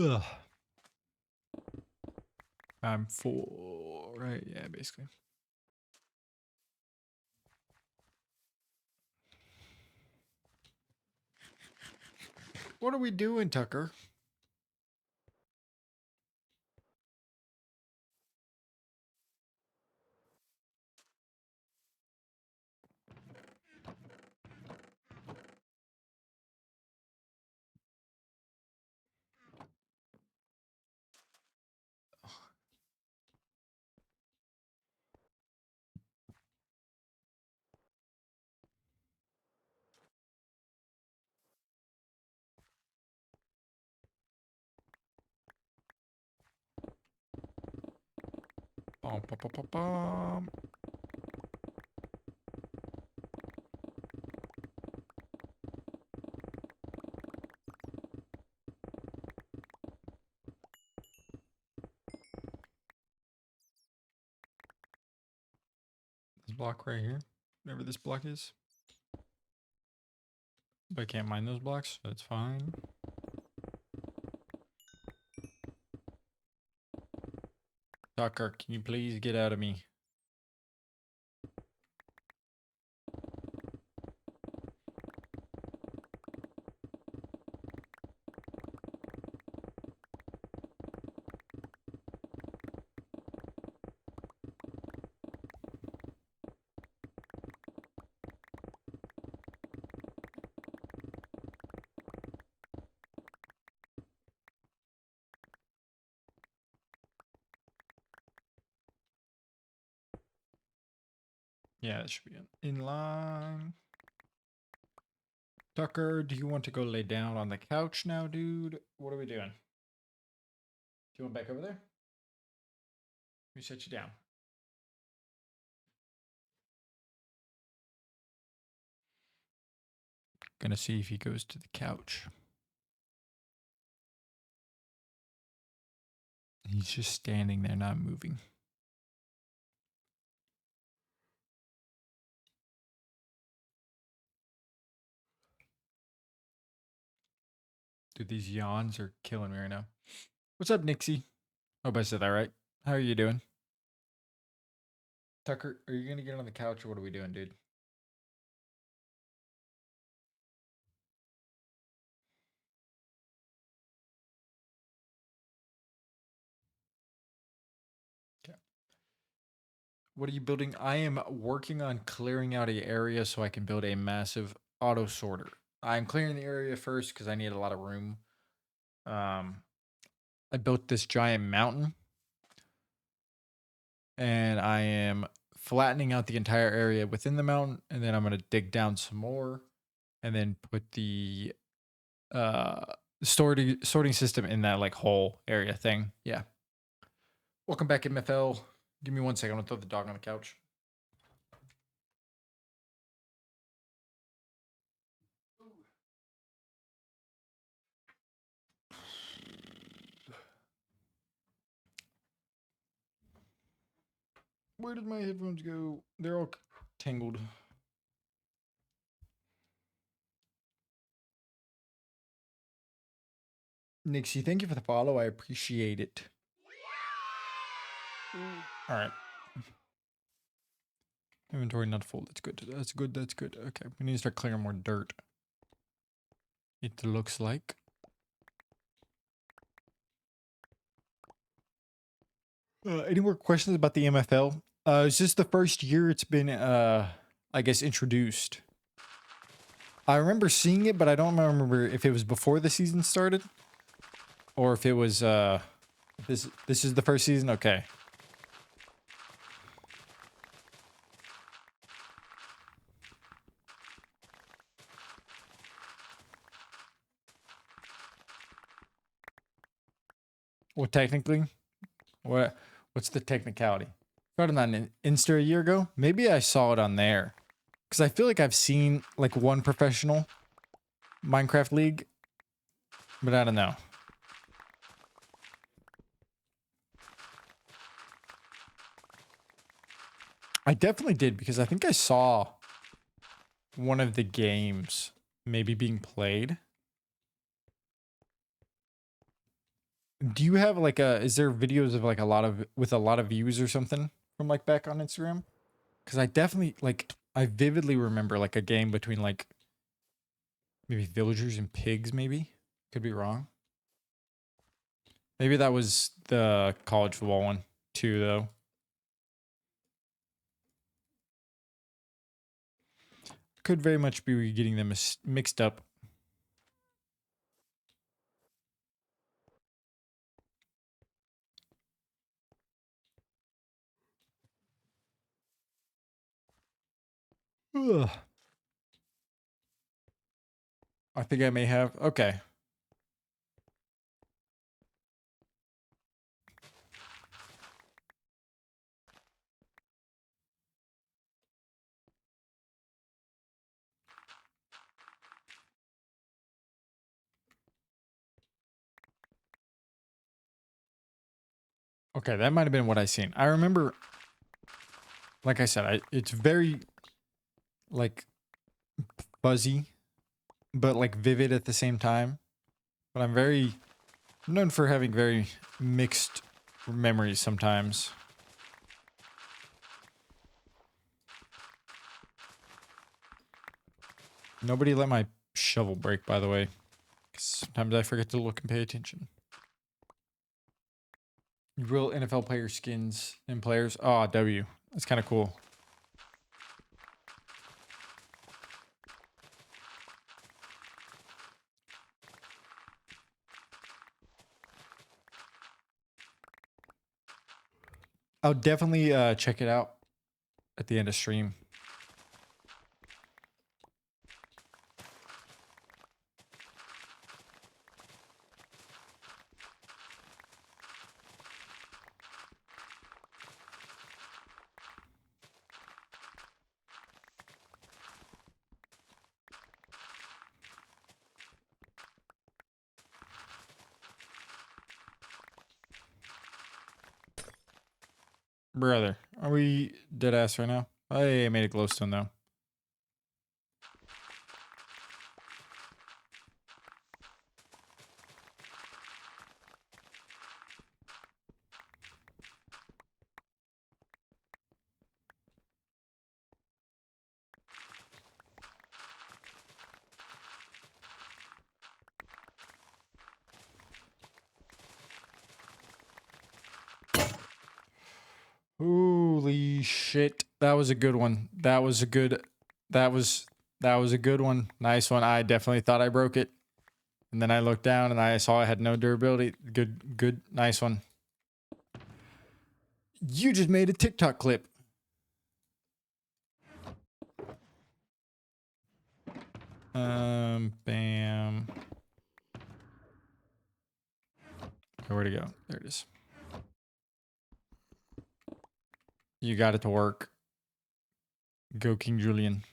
Ugh. I'm full, right? Yeah, basically. What are we doing, Tucker? Bum, bum, bum, bum, bum. This block right here, whatever this block is. But I can't mine those blocks, so that's fine. Tucker, can you please get out of me? Yeah, it should be in line. Tucker, do you want to go lay down on the couch now, dude? What are we doing? Do you want back over there? Let me set you down. Gonna see if he goes to the couch. He's just standing there, not moving. Dude, these yawns are killing me right now. What's up, Nixie? Hope I said that right. How are you doing? Tucker, are you gonna get on the couch or what are we doing, dude? Okay. What are you building? I am working on clearing out an area so I can build a massive auto sorter. I'm clearing the area first because I need a lot of room. I built this giant mountain and I am flattening out the entire area within the mountain, and then I'm gonna dig down some more and then put the uh sorting system in that like whole area thing. Yeah. Welcome back, MFL. Give me 1 second. I'm gonna throw the dog on the couch. Where did my headphones go? They're all tangled. Nixie, thank you for the follow. I appreciate it. All right. Inventory not full. That's good. That's good. That's good. Okay. We need to start clearing more dirt. It looks like. Any more questions about the MFL? It's just the first year it's been, I guess, introduced. I remember seeing it, but I don't remember if it was before the season started or if it was, this is the first season. Okay. Well, technically, what's the technicality? Started on Insta a year ago. Maybe I saw it on there. Because I feel like I've seen like one professional Minecraft league. But I don't know. I definitely did because I think I saw one of the games maybe being played. Do you have like is there videos of like a lot of views or something from like back on Instagram? Because I definitely like, I vividly remember like a game between like maybe villagers and pigs, maybe. Could be wrong. Maybe that was the college football one too, though. Could very much be getting them mixed up. Ugh. I think I may have. Okay. Okay, that might have been what I seen. I remember, like I said, it's very like fuzzy, but like vivid at the same time. But I'm known for having very mixed memories sometimes. Nobody let my shovel break, by the way. Sometimes I forget to look and pay attention. Real NFL player skins and players. Oh, W. That's kind of cool. I'll definitely check it out at the end of stream. Brother, are we dead ass right now? I made a glowstone though. Holy shit. That was a good one. That was a good one. Nice one. I definitely thought I broke it. And then I looked down and I saw I had no durability. Good, nice one. You just made a TikTok clip. Bam. Where'd it go? There it is. You got it to work. Go King Julian.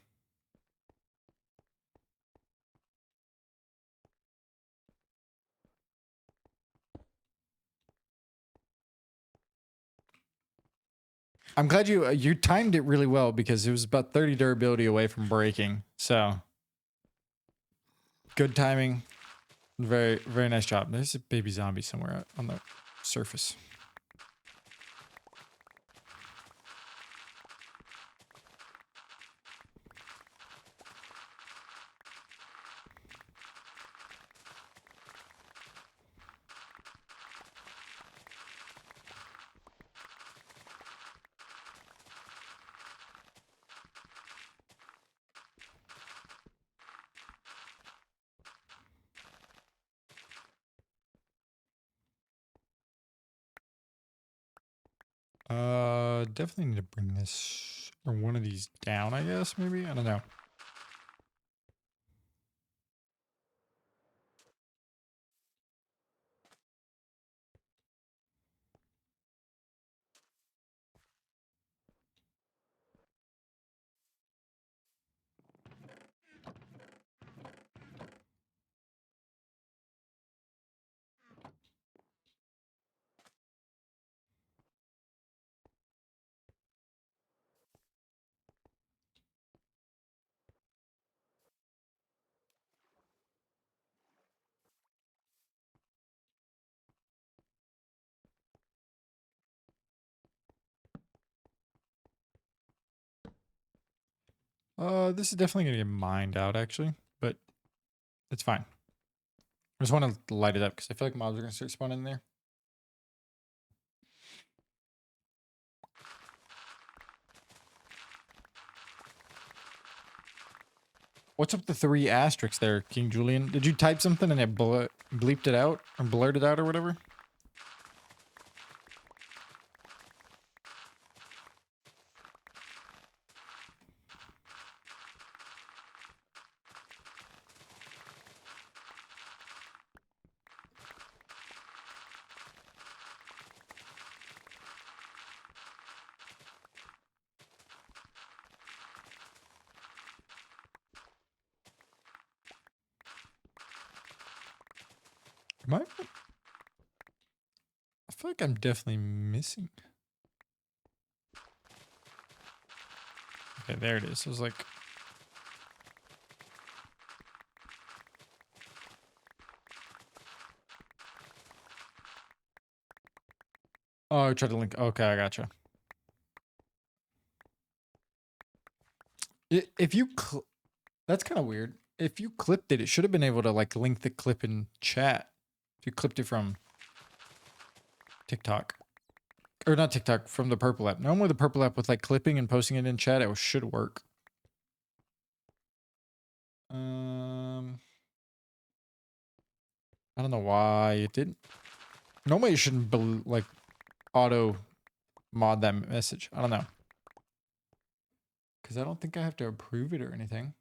I'm glad you timed it really well because it was about 30 durability away from breaking. So good timing. Very, very nice job. There's a baby zombie somewhere on the surface. Definitely need to bring this or one of these down, I guess, maybe. I don't know. This is definitely gonna get mined out actually, but it's fine. I just want to light it up because I feel like mobs are gonna start spawning in there. What's up with the 3 asterisks there, King Julian? Did you type something and it bleeped it out or blurred it out or whatever? Am I feel like I'm definitely missing. Okay, there it is. I was like, oh, I tried to link. Okay, I gotcha. If you, that's kind of weird. If you clipped it, it should have been able to like link the clip in chat. If you clipped it from TikTok. Or not TikTok, from the Purple app. Normally the Purple app with like clipping and posting it in chat, it should work. I don't know why it didn't. Normally it shouldn't like auto mod that message. I don't know. Because I don't think I have to approve it or anything.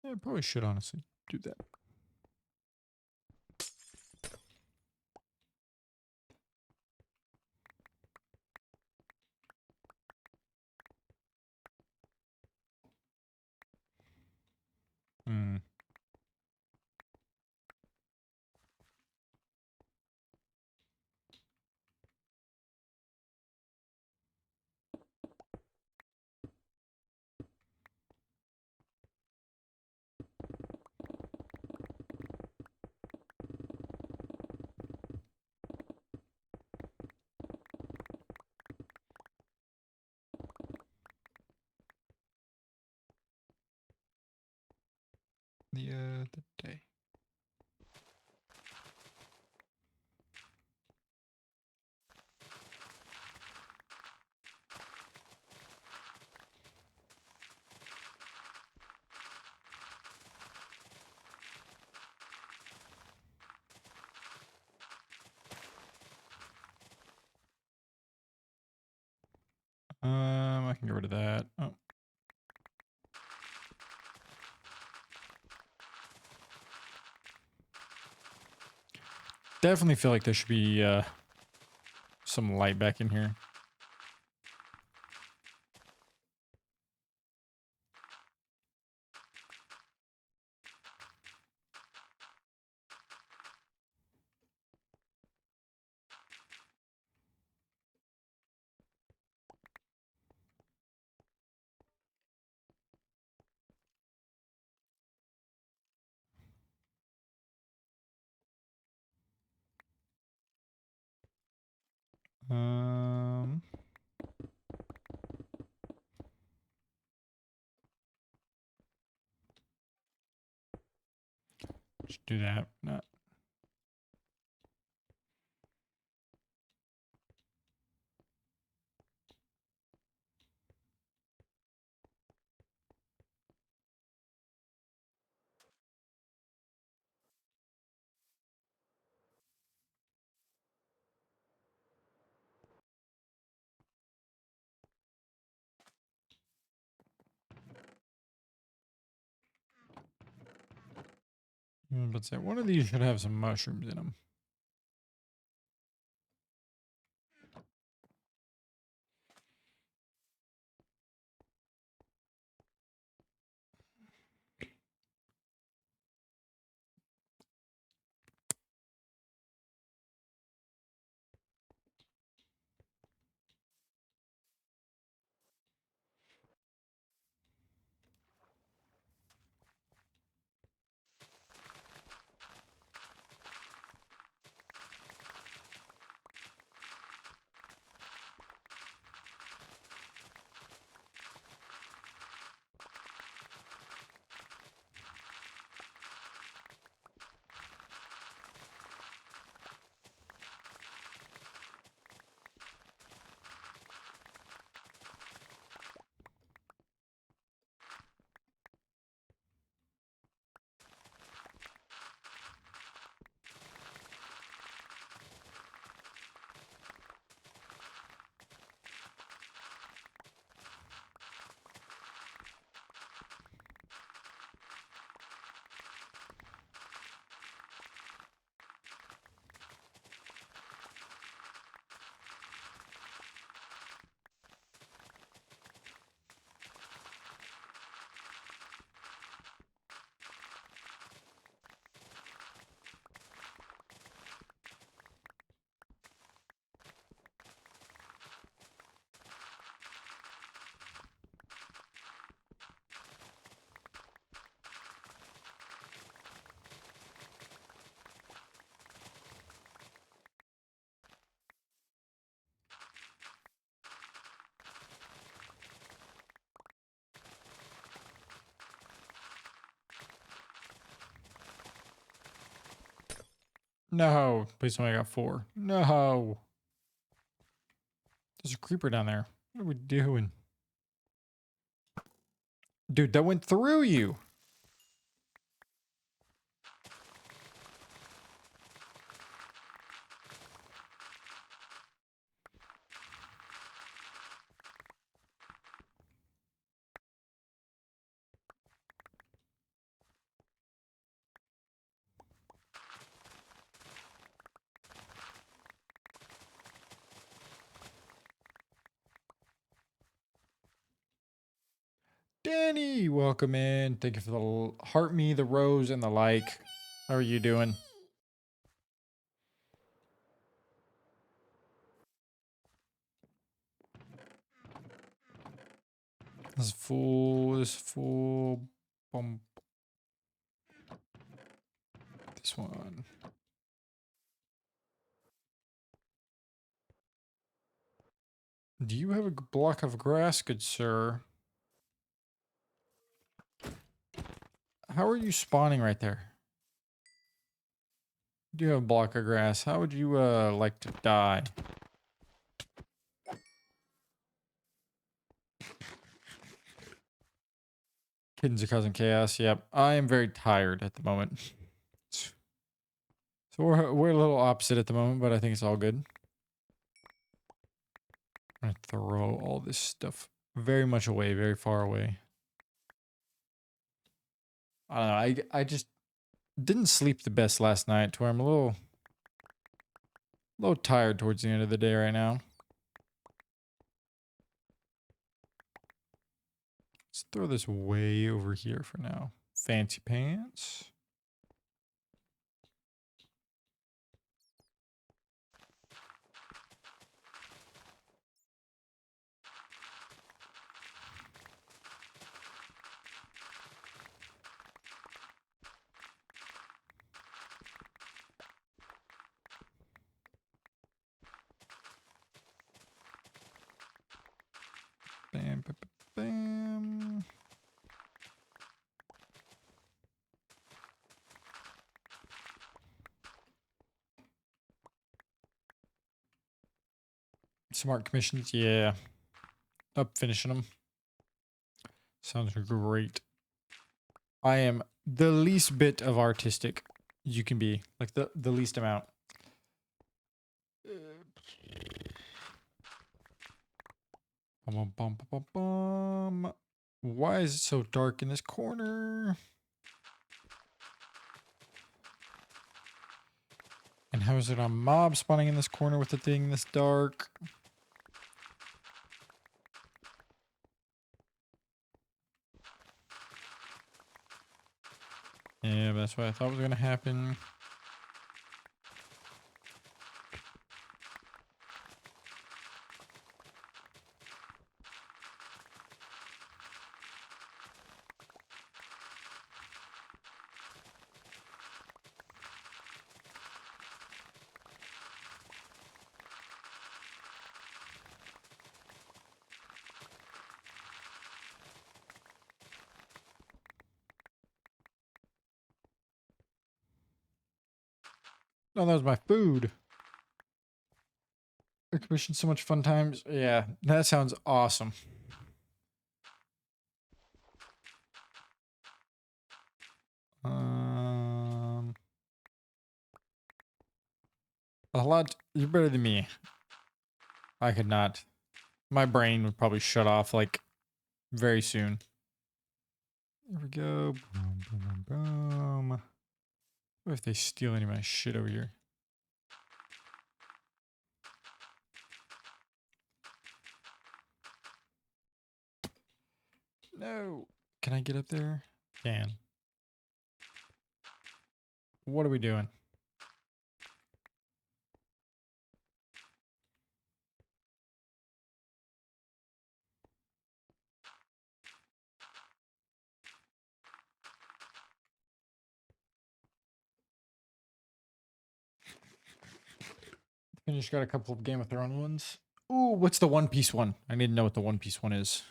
Yeah, I probably should honestly do that. The other day. I can get rid of that. Oh. Definitely feel like there should be some light back in here. Um, just do that. Not. Let's say one of these should have some mushrooms in them. No. Please tell me I got 4. No. There's a creeper down there. What are we doing? Dude, that went through you. Danny, welcome in. Thank you for the heart me, the rose, and the like. How are you doing? This full bump. This one. Do you have a block of grass, good sir? How are you spawning right there? Do you have a block of grass? How would you like to die? Kittens are causing chaos. Yep. I am very tired at the moment. So we're a little opposite at the moment, but I think it's all good. I'm gonna throw all this stuff very much away, very far away. I don't know. I just didn't sleep the best last night, to where I'm a little tired towards the end of the day right now. Let's throw this way over here for now. Fancy pants. Bam, bam, bam. Smart commissions, yeah. Up finishing them. Sounds great. I am the least bit of artistic you can be. Like the least amount. Bum, bum, bum, bum, bum. Why is it so dark in this corner? And how is it a mob spawning in this corner with the thing this dark? Yeah, that's what I thought was gonna happen. Oh, that was my food. I commissioned so much fun times. Yeah, that sounds awesome. A lot. You're better than me. I could not. My brain would probably shut off like very soon. There we go. Boom, boom, boom, boom. What if they steal any of my shit over here? No. Can I get up there? Can. What are we doing? Finish got a couple of Game of Thrones ones. Ooh, what's the One Piece one? I need to know what the One Piece one is.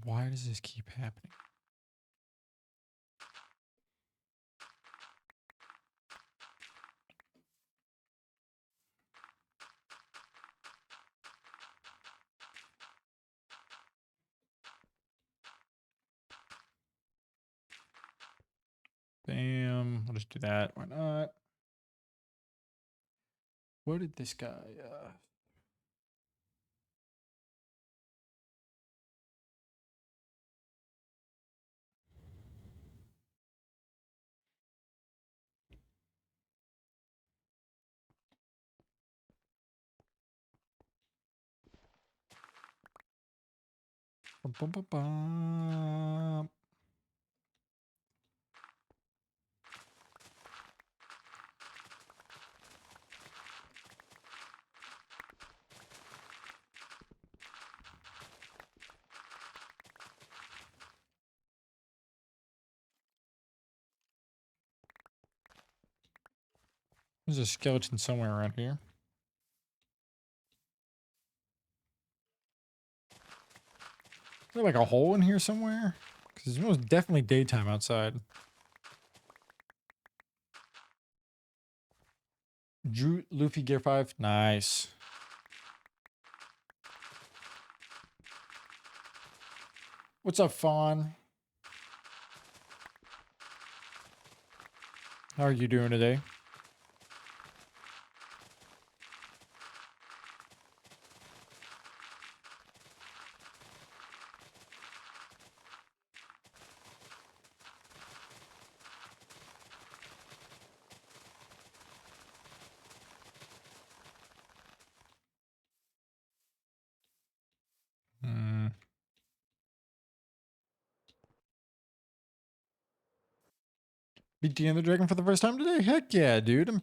Why does this keep happening? Bam. I'll just do that. Why not? What did this guy? Bum, bum, bum, bum. There's a skeleton somewhere around here. Is there like a hole in here somewhere? Because it's most definitely daytime outside. Drew Luffy Gear 5. Nice. What's up, Fawn? How are you doing today? Hmm. Beat the Ender Dragon for the first time today? Heck yeah, dude.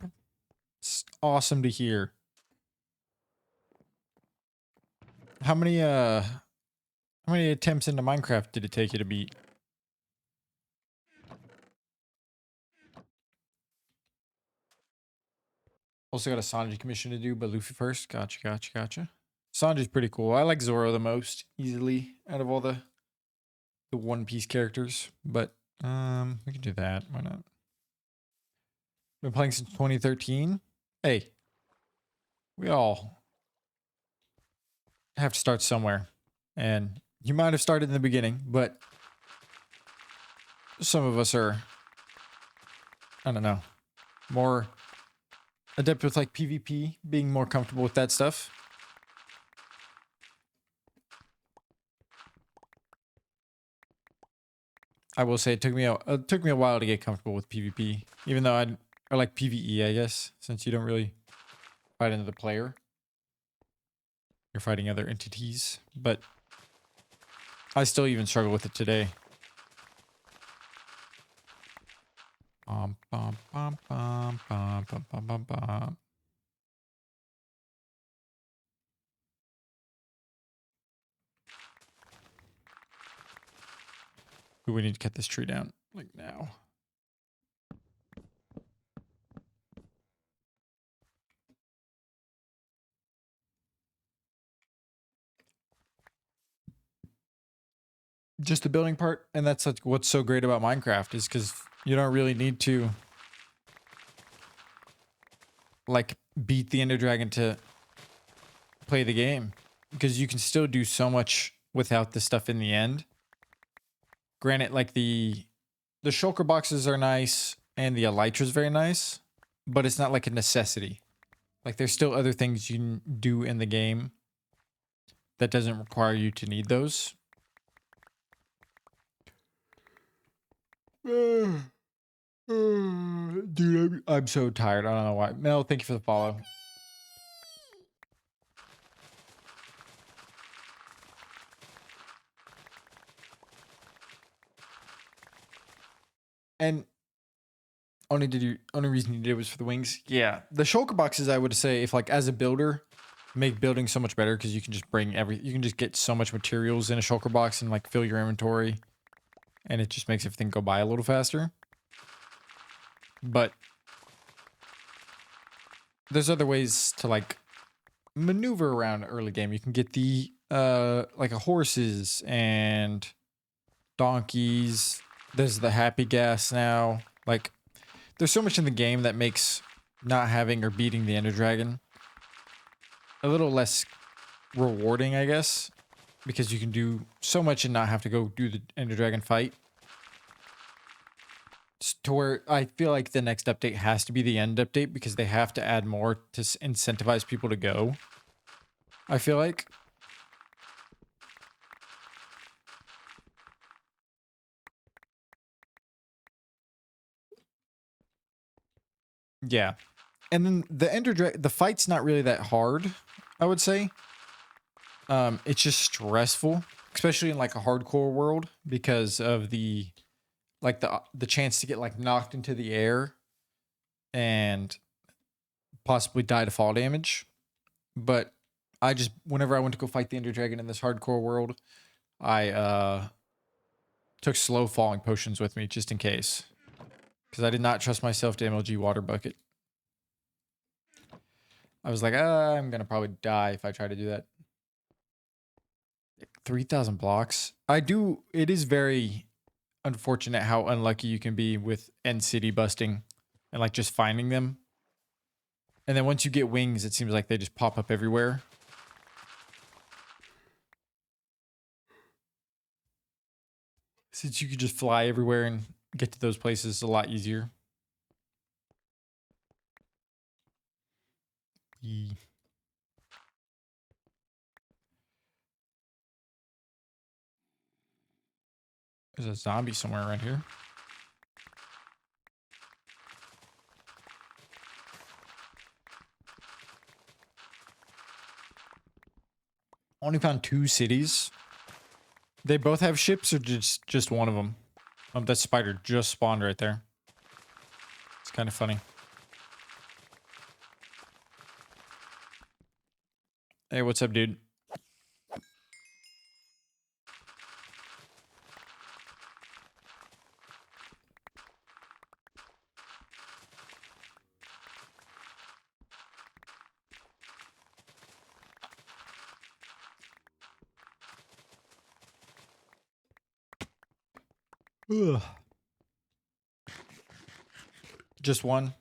It's awesome to hear. How many attempts into Minecraft did it take you to beat? Also got a Sanji commission to do, but Luffy first. Gotcha. Sanji's pretty cool. I like Zoro the most easily out of all the One Piece characters, but we can do that. Why not? Been playing since 2013. Hey, we all have to start somewhere, and you might have started in the beginning, but some of us are, I don't know, more adept with like PvP, being more comfortable with that stuff. I will say it took me a while to get comfortable with PvP, even though I like PvE, I guess, since you don't really fight another player. You're fighting other entities, but I still even struggle with it today. Bum, bum, bum, bum, bum, bum, bum, bum, bum. Ooh, we need to cut this tree down, like now. Just the building part, and that's like what's so great about Minecraft is because you don't really need to like beat the Ender Dragon to play the game, because you can still do so much without the stuff in the end. Granted, like the shulker boxes are nice and the elytra is very nice, but it's not like a necessity. Like there's still other things you can do in the game that doesn't require you to need those. Dude, I'm so tired. I don't know why. Mel, thank you for the follow. And only reason you did it was for the wings. Yeah, the shulker boxes, I would say, if like as a builder, make building so much better because you can just bring you can just get so much materials in a shulker box and like fill your inventory, and it just makes everything go by a little faster. But there's other ways to like maneuver around early game. You can get the like a horses and donkeys. There's the happy gas now. Like there's so much in the game that makes not having or beating the Ender Dragon a little less rewarding, I guess, because you can do so much and not have to go do the Ender Dragon fight. To where I feel like the next update has to be the end update because they have to add more to incentivize people to go. I feel like. Yeah. And then the Ender Dragon, the fight's not really that hard, I would say. It's just stressful, especially in like a hardcore world because of the chance to get like knocked into the air and possibly die to fall damage. But I just whenever I went to go fight the Ender Dragon in this hardcore world, I took slow falling potions with me just in case. Because I did not trust myself to MLG water bucket. I was like, I'm gonna probably die if I try to do that. 3,000 blocks. It is very unfortunate how unlucky you can be with end city busting and like just finding them. And then once you get wings, it seems like they just pop up everywhere. Since you could just fly everywhere and get to those places a lot easier. Yee. There's a zombie somewhere around here. Only found 2 cities. They both have ships or just one of them? That spider just spawned right there. It's kind of funny. Hey, what's up, dude? Ugh. Just one.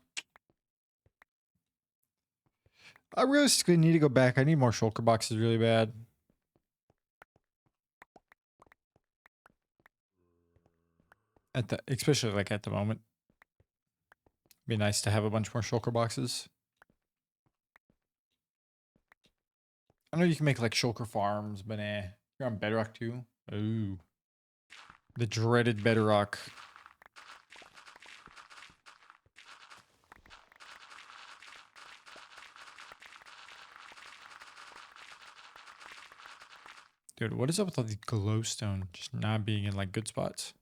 I realistically need to go back. I need more shulker boxes really bad. Especially like at the moment. Be nice to have a bunch more shulker boxes. I know you can make like shulker farms, but you're on Bedrock too. Ooh. The dreaded Bedrock. Dude, what is up with all these glowstone just not being in like good spots?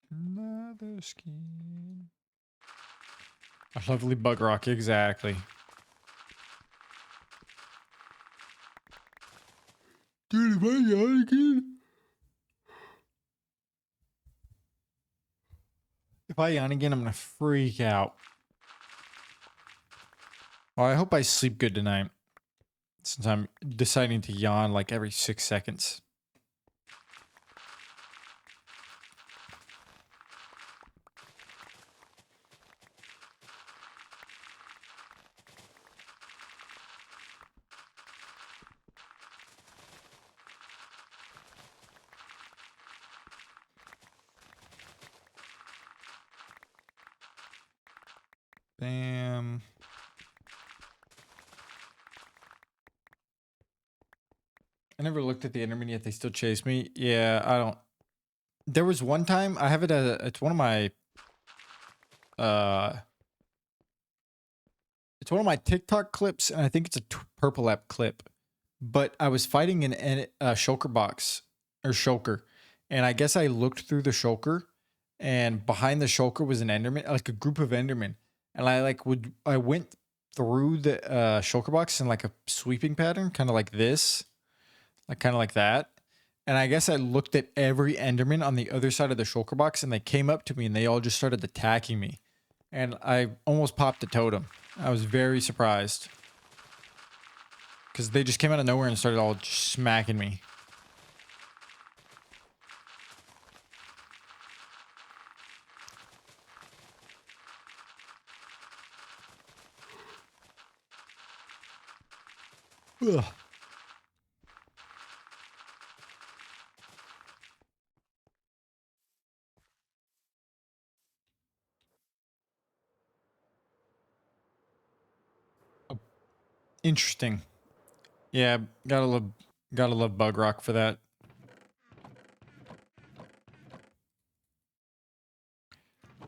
Another skin. A lovely bug rock, exactly. Dude, am I yawn again? If I yawn again, I'm gonna freak out. Well, I hope I sleep good tonight. Since I'm deciding to yawn like every 6 seconds. Bam. I never looked at the Enderman yet. They still chase me. Yeah, I don't. There was one time I have it as it's one of my uh it's one of my TikTok clips, and I think it's a purple app clip. But I was fighting a shulker box or shulker, and I guess I looked through the shulker, and behind the shulker was an Enderman, like a group of Endermen, and I went through the shulker box in like a sweeping pattern, kind of like this, like kind of like that. And I guess I looked at every Enderman on the other side of the shulker box, and they came up to me and they all just started attacking me. And I almost popped a totem. I was very surprised. Because they just came out of nowhere and started all smacking me. Ugh. Interesting. Yeah, gotta love Bug Rock for that.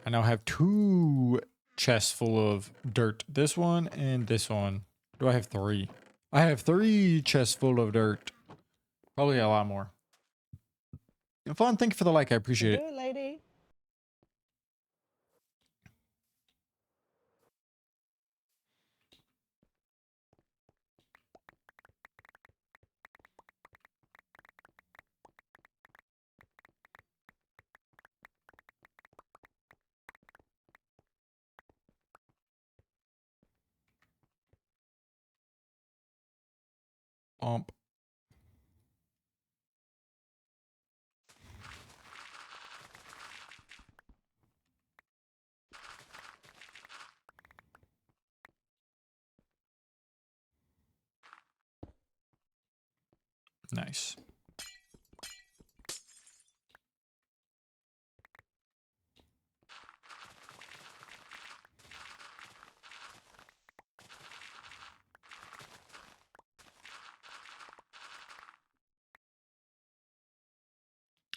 I now have 2 chests full of dirt. This one and this one. Do I have 3? I have 3 chests full of dirt. Probably a lot more. Fun, thank you for the like. I appreciate it. Good, lady. Bump. Nice.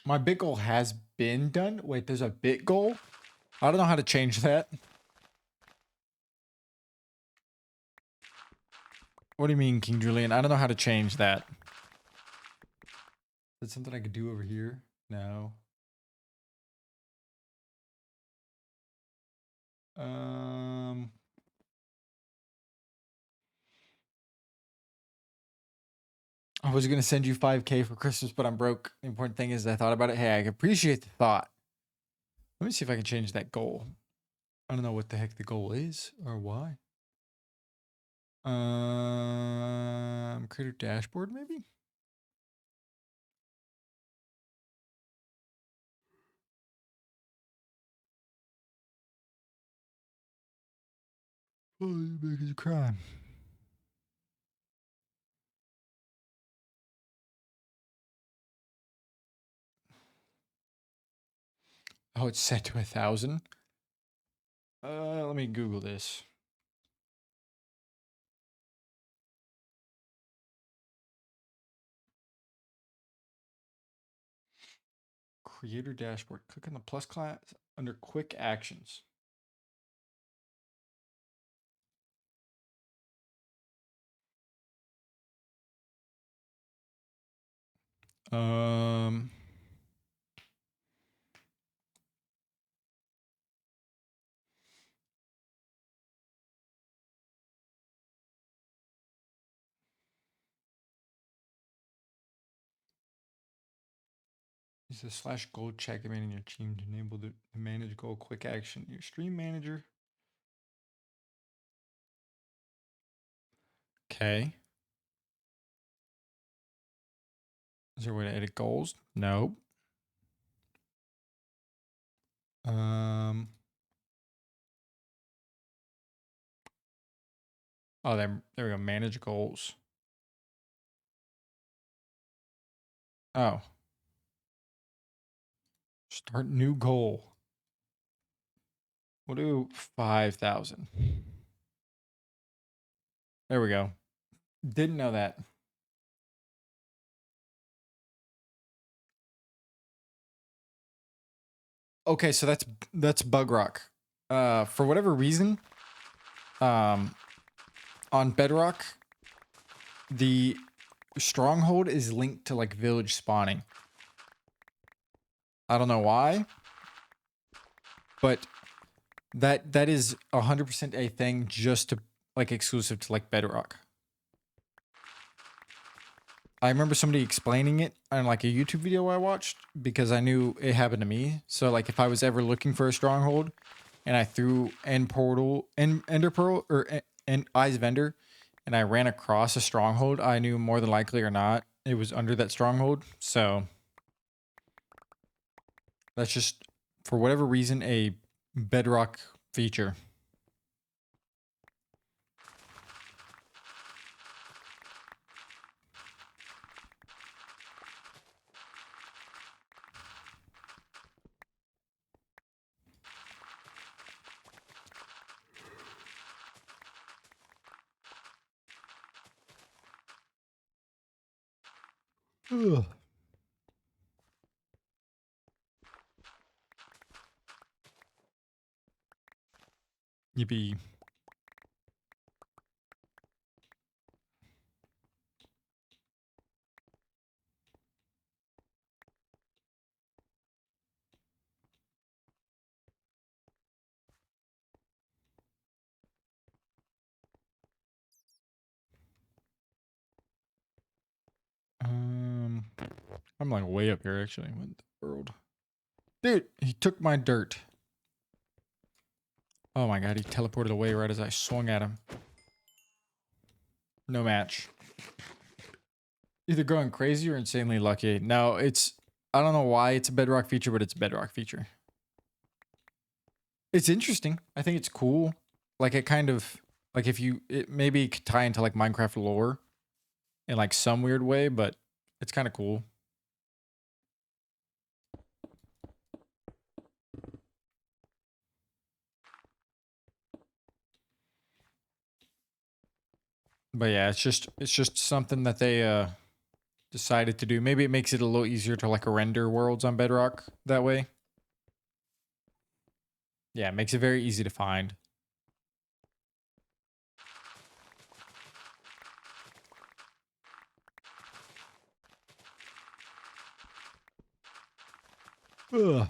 My bit goal has been done. Wait, there's a bit goal? I don't know how to change that. What do you mean, King Julian? I don't know how to change that. Is that something I could do over here? No. I was gonna send you 5K for Christmas, but I'm broke. The important thing is I thought about it. Hey, I appreciate the thought. Let me see if I can change that goal. I don't know what the heck the goal is or why. Creator dashboard maybe? Oh, you make a crime. Oh, it's set to 1,000. Let me Google this. Creator dashboard. Click on the plus class under quick actions. Um, Use the slash goal check command in your team to enable the manage goal quick action. Your stream manager. Okay. Is there a way to edit goals? No. Oh, there we go. Manage goals. Oh. Start new goal. We'll do 5,000. There we go. Didn't know that. Okay, so that's Bug Rock. For whatever reason, on Bedrock, the stronghold is linked to like village spawning. I don't know why, but that is 100% a thing just to like exclusive to like Bedrock. I remember somebody explaining it on like a YouTube video I watched because I knew it happened to me. So like if I was ever looking for a stronghold and I threw Ender Pearl or Eyes Vendor and I ran across a stronghold, I knew more than likely or not it was under that stronghold. So that's just for whatever reason a Bedrock feature. Ugh. Yippee. I'm like way up here actually. What in the world? Dude, he took my dirt. Oh my god, he teleported away right as I swung at him. No match. Either going crazy or insanely lucky. No, I don't know why it's a bedrock feature, but it's a bedrock feature. It's interesting. I think it's cool. Like it kind of like if you it maybe could tie into like Minecraft lore in like some weird way, but it's kind of cool. But yeah, it's just something that they decided to do. Maybe it makes it a little easier to like render worlds on Bedrock that way. Yeah, it makes it very easy to find. Ugh.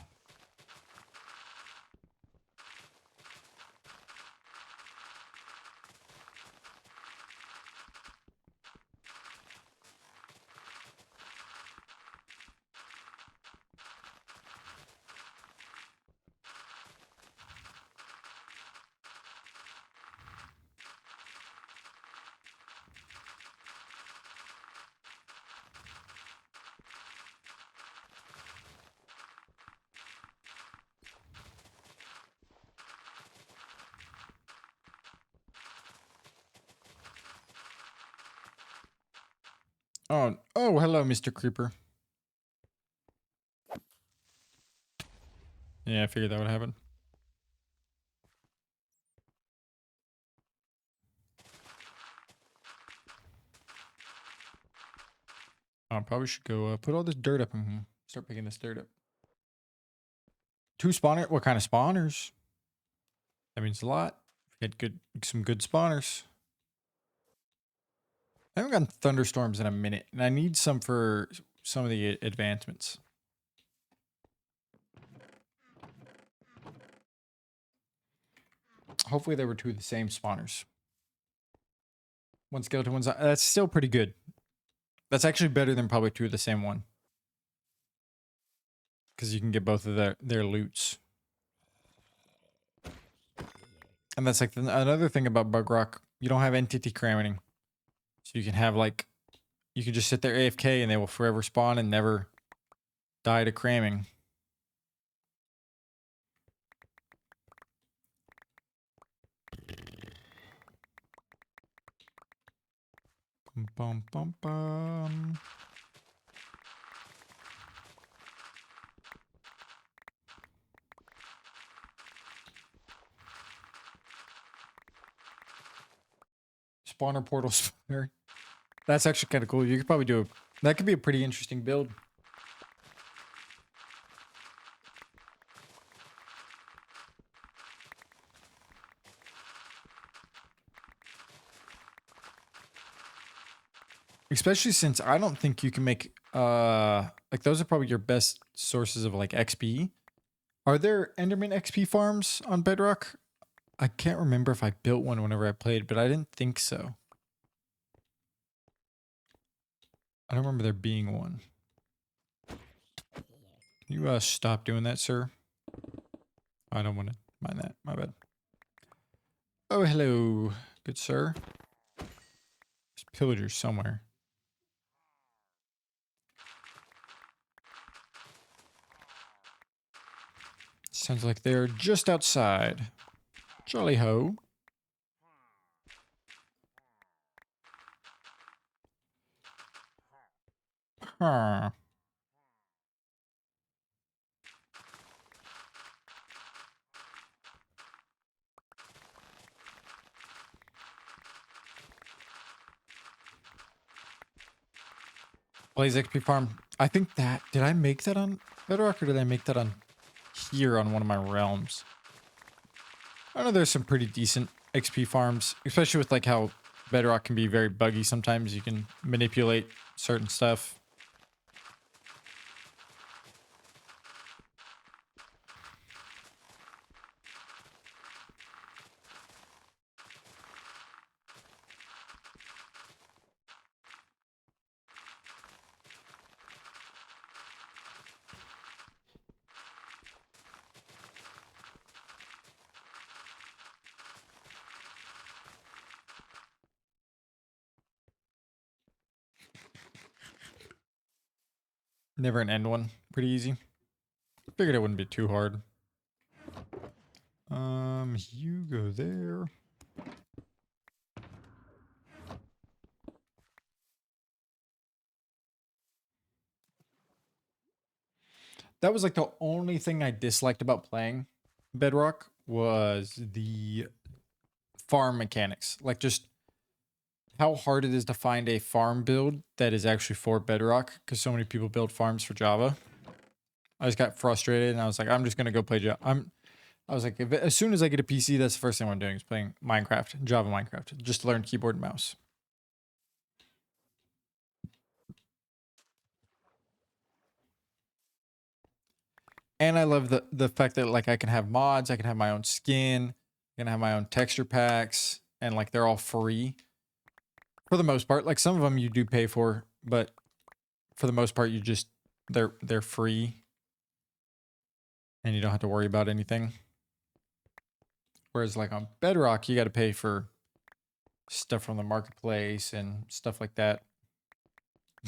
Oh, hello, Mr. Creeper. Yeah, I figured that would happen. I probably should go put all this dirt up in here. Start picking this dirt up. 2 spawner? What kind of spawners? That means a lot. Get some good spawners. I haven't gotten thunderstorms in a minute, and I need some for some of the advancements. Hopefully they were 2 of the same spawners. One skeleton, one's that's still pretty good. That's actually better than probably 2 of the same one. Because you can get both of their loots. And that's like another thing about Bug Rock. You don't have entity cramming. So you can have like, you can just sit there AFK and they will forever spawn and never die to cramming. Bum, bum, bum. Spawner portal spawner. That's actually kind of cool. You could probably do that could be a pretty interesting build. Especially since I don't think you can make like those are probably your best sources of like XP. Are there Enderman XP farms on Bedrock? I can't remember if I built one whenever I played, but I didn't think so. I don't remember there being one. Can you stop doing that, sir? I don't want to mind that. My bad. Oh, hello, good sir. There's pillagers somewhere. Sounds like they're just outside. Jolly ho. Huh. Blaze XP farm. I think that, did I make that on Bedrock or did I make that on here on one of my realms? I know there's some pretty decent XP farms, especially with like how Bedrock can be very buggy sometimes. You can manipulate certain stuff. Never an end one. Pretty easy. Figured it wouldn't be too hard. You go there. That was like the only thing I disliked about playing Bedrock was the farm mechanics. Like just how hard it is to find a farm build that is actually for Bedrock because so many people build farms for Java. I just got frustrated and I was like, I'm just gonna go play Java. I was like, as soon as I get a PC, that's the first thing I'm doing is playing Minecraft, Java Minecraft, just to learn keyboard and mouse. And I love the fact that like I can have mods, I can have my own skin, I can have my own texture packs, and like they're all free for the most part. Like some of them you do pay for, but for the most part you just they're free and you don't have to worry about anything. Whereas like on Bedrock, you got to pay for stuff from the marketplace and stuff like that.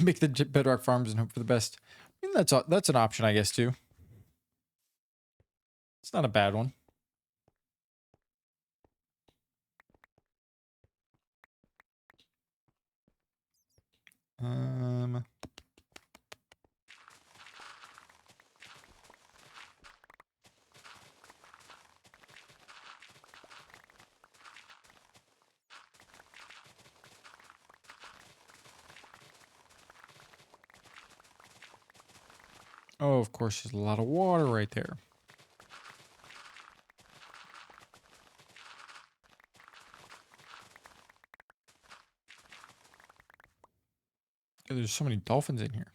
Make the Bedrock farms and hope for the best. I mean, that's an option, I guess, too. It's not a bad one. Um. Oh, of course, there's a lot of water right there. There's so many dolphins in here.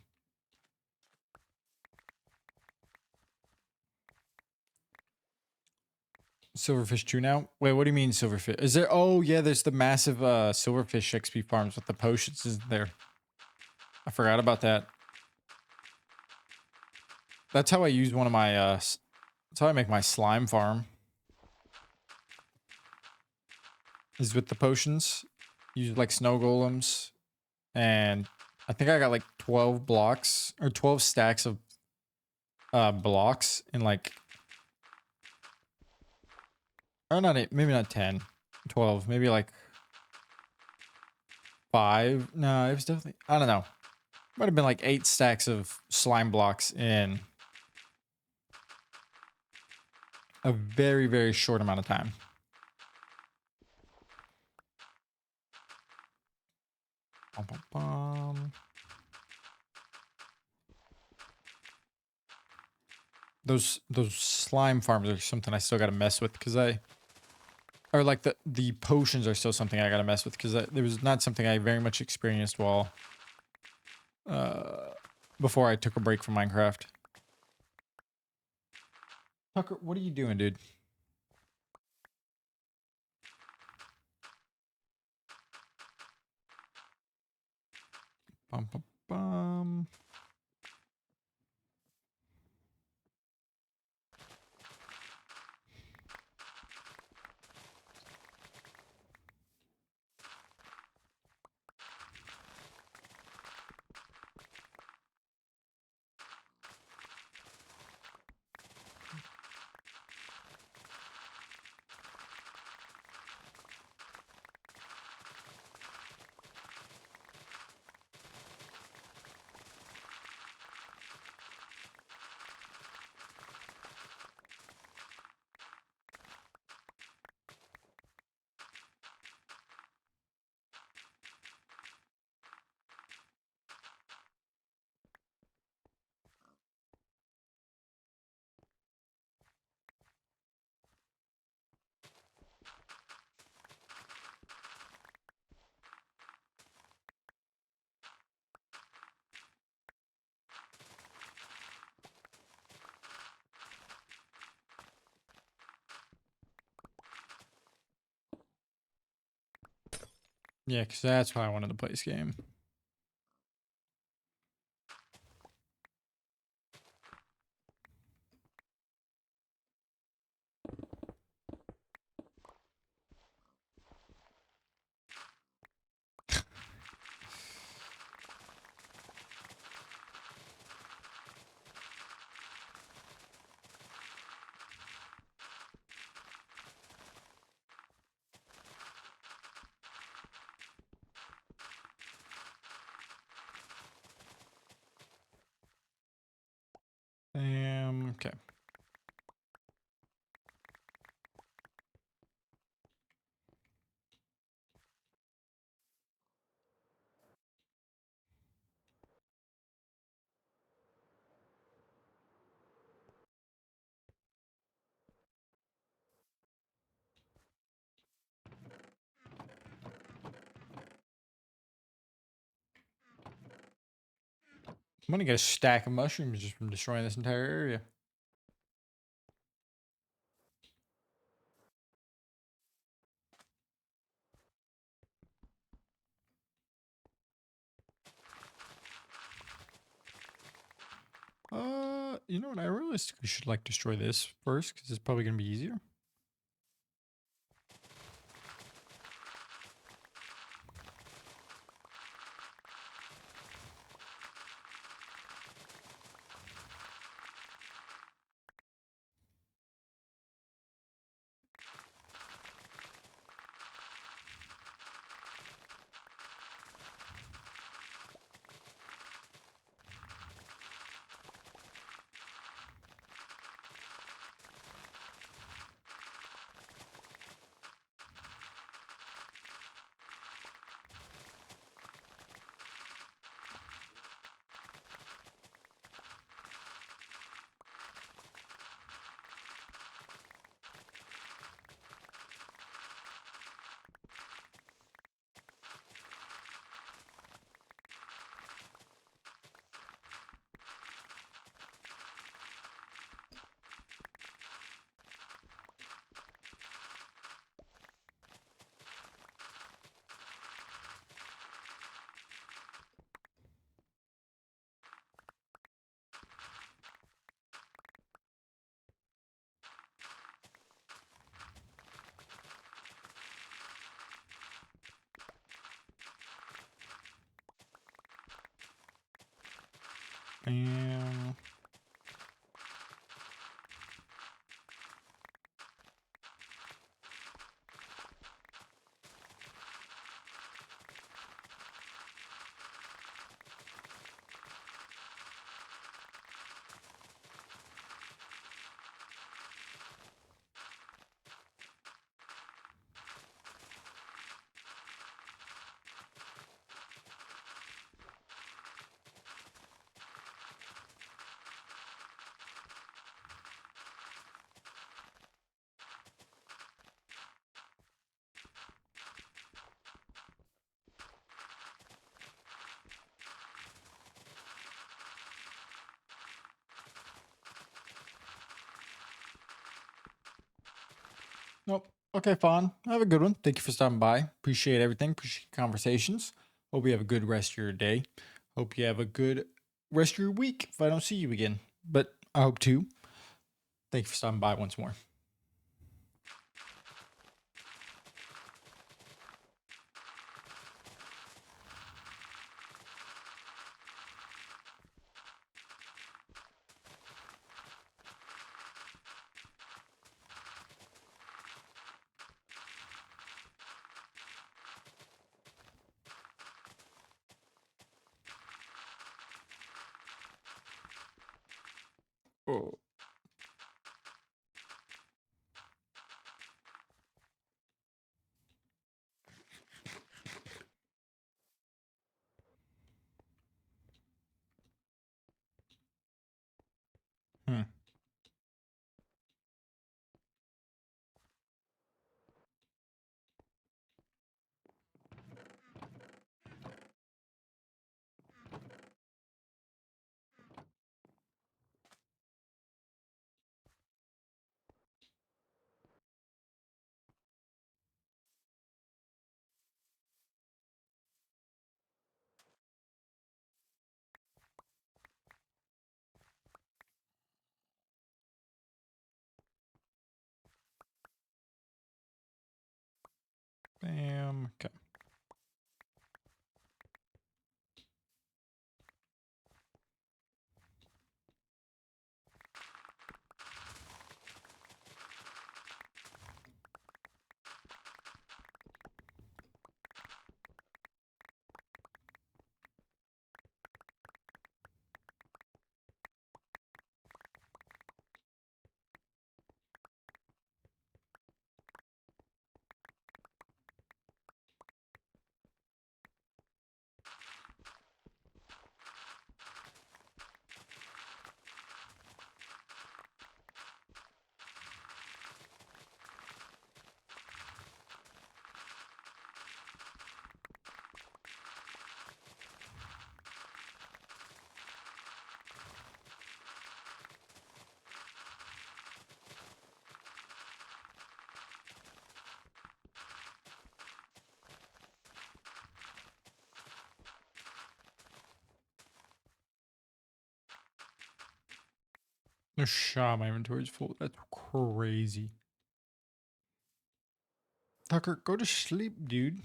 Silverfish 2 now? Wait, what do you mean silverfish? Is there? Oh, yeah, there's the massive silverfish XP farms with the potions, isn't there? I forgot about that. That's how I use one of my, that's how I make my slime farm. Is with the potions. Use like snow golems. And I think I got like 12 blocks or 12 stacks of blocks in like, or not eight, maybe not 10, 12, maybe like 5. No, it was definitely, I don't know. Might have been like 8 stacks of slime blocks in a very, very short amount of time. Bum, bum, bum. Those slime farms are something I still got to mess with because or like the potions are still something I got to mess with because there was not something I very much experienced while before I took a break from Minecraft. Tucker, what are you doing, dude? Bum, bum, bum. Yeah, because that's why I wanted to play this game. Okay. I'm gonna get a stack of mushrooms just from destroying this entire area. You know what? I realistically should like destroy this first because it's probably gonna be easier. And nope. Okay, fine. Have a good one. Thank you for stopping by. Appreciate everything. Appreciate conversations. Hope you have a good rest of your day. Hope you have a good rest of your week if I don't see you again. But I hope to. Thank you for stopping by once more. Oh. Bam. Okay. No shot. My inventory's full. That's crazy. Tucker, go to sleep, dude.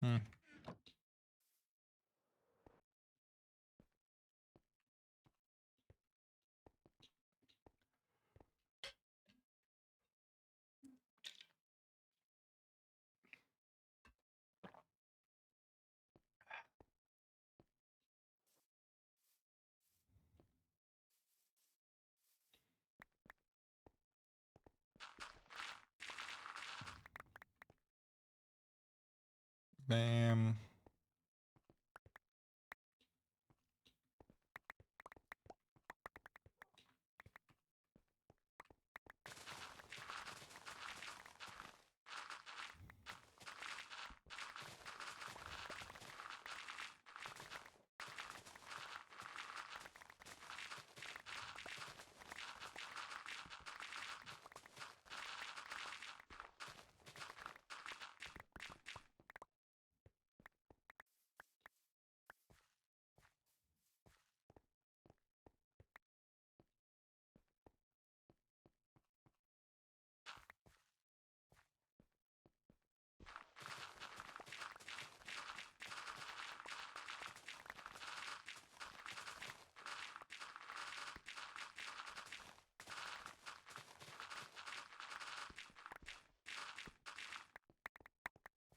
Hmm. Bam.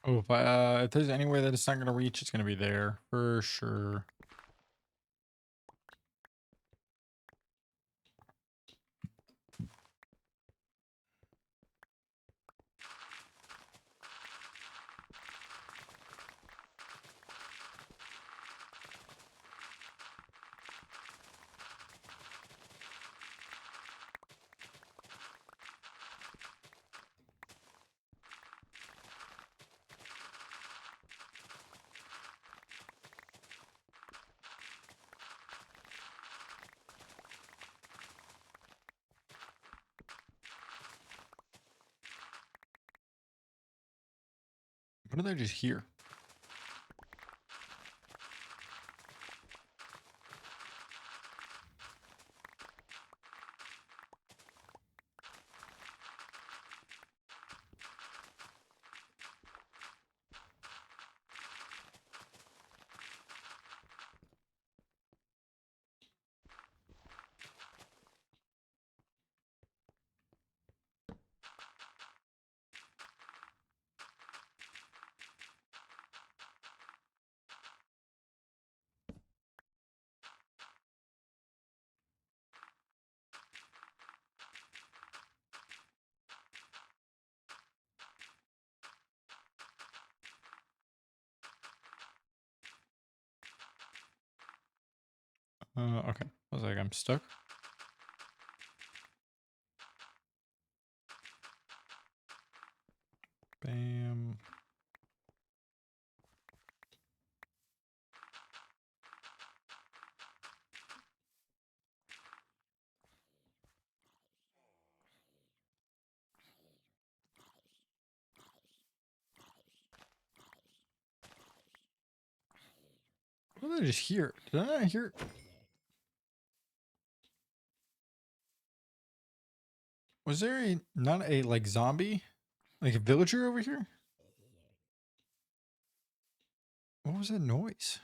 Oh, if there's any way that it's not gonna reach, it's gonna be there for sure. What are they just here? Okay. I was like, I'm stuck. Bam. What did I just hear? Did I not hear? Was there not a like zombie, like a villager over here? What was that noise?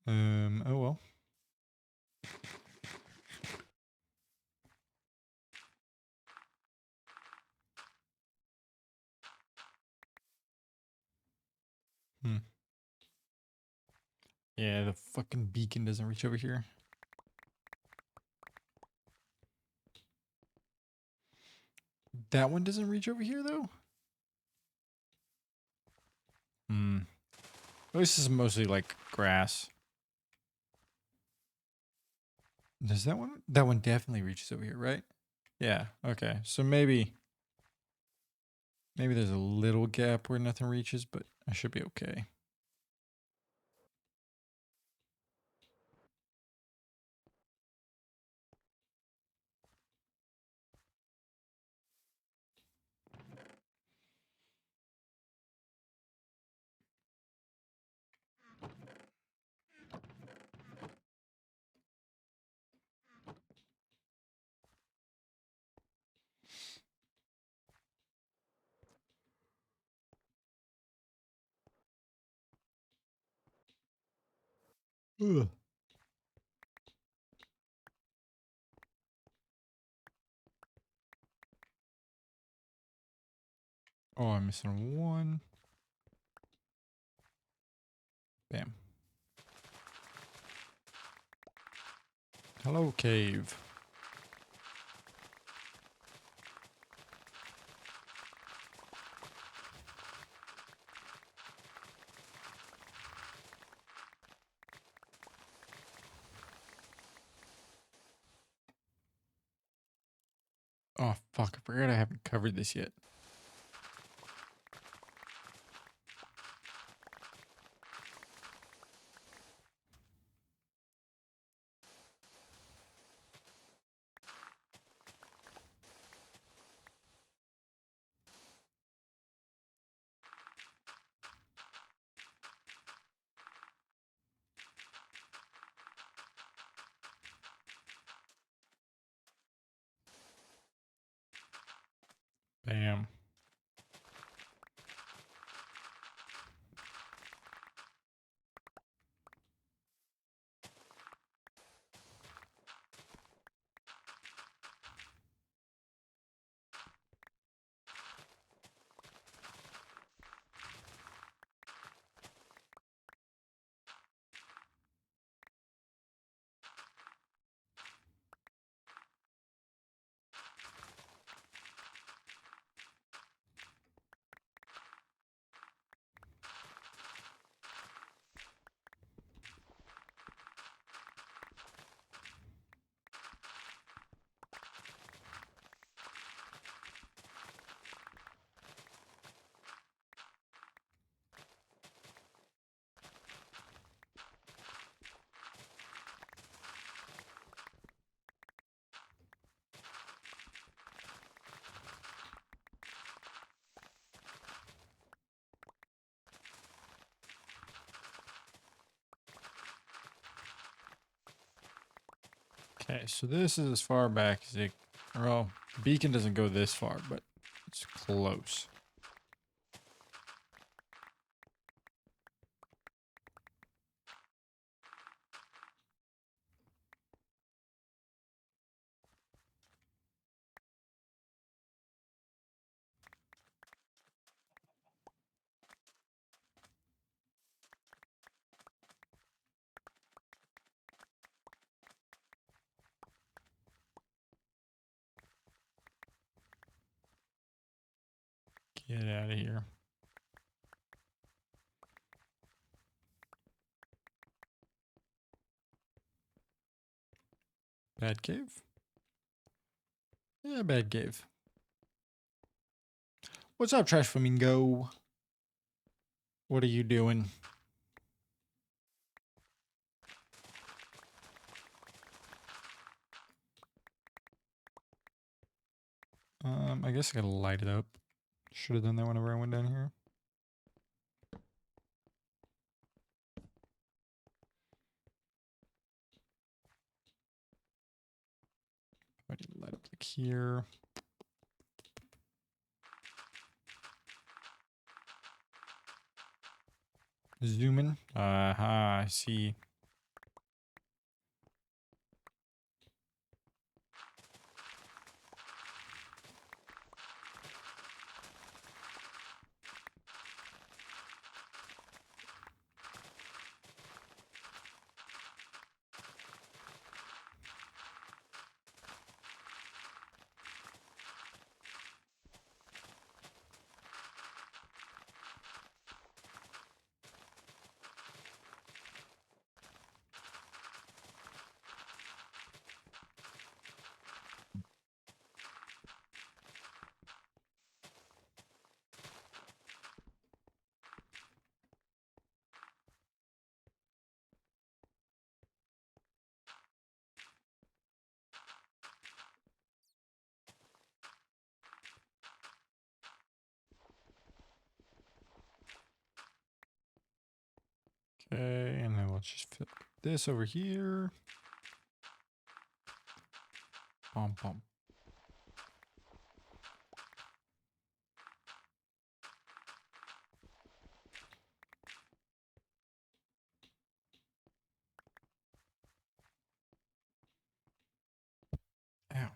Oh well. Hmm. Yeah, the fucking beacon doesn't reach over here. That one doesn't reach over here though? Hmm. At least this is mostly like grass. Does that one? That one definitely reaches over here, right? Yeah. Okay. So maybe there's a little gap where nothing reaches, but I should be okay. Ugh. Oh, I'm missing one. Bam. Hello, cave. Oh, fuck. I forgot I haven't covered this yet. Bam. Okay, so this is as far back as it. Well, beacon doesn't go this far, but it's close. Get out of here. Bad cave? Yeah, bad cave. What's up, Trash Flamingo? What are you doing? I guess I gotta light it up. Should have done that whenever I went down here. Click here. Zoom in. I see. Okay, and then let's just fill this over here. Bum, bum. Ow.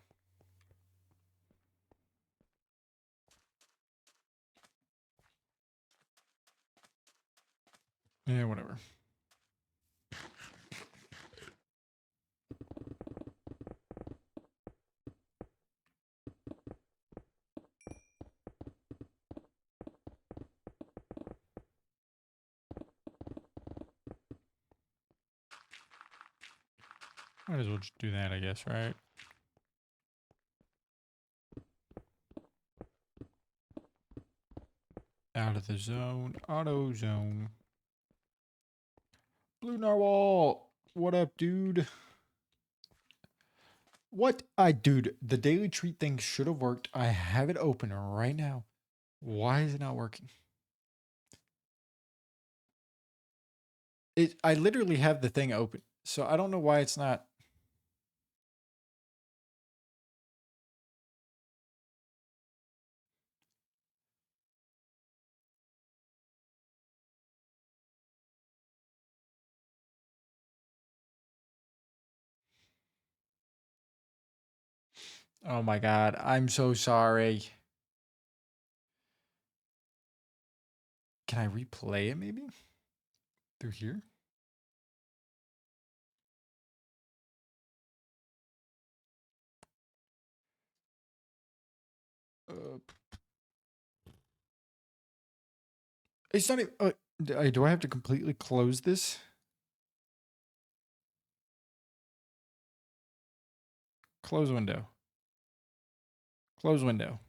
Yeah, whatever. Might as well just do that, I guess, right? Out of the zone. Auto zone. Blue Narwhal. What up, dude? What? Dude, the daily treat thing should have worked. I have it open right now. Why is it not working? I literally have the thing open. So I don't know why it's not. Oh my God. I'm so sorry. Can I replay it maybe? Through here? Uh, it's not even. Do I have to completely close this? Close window. Close window.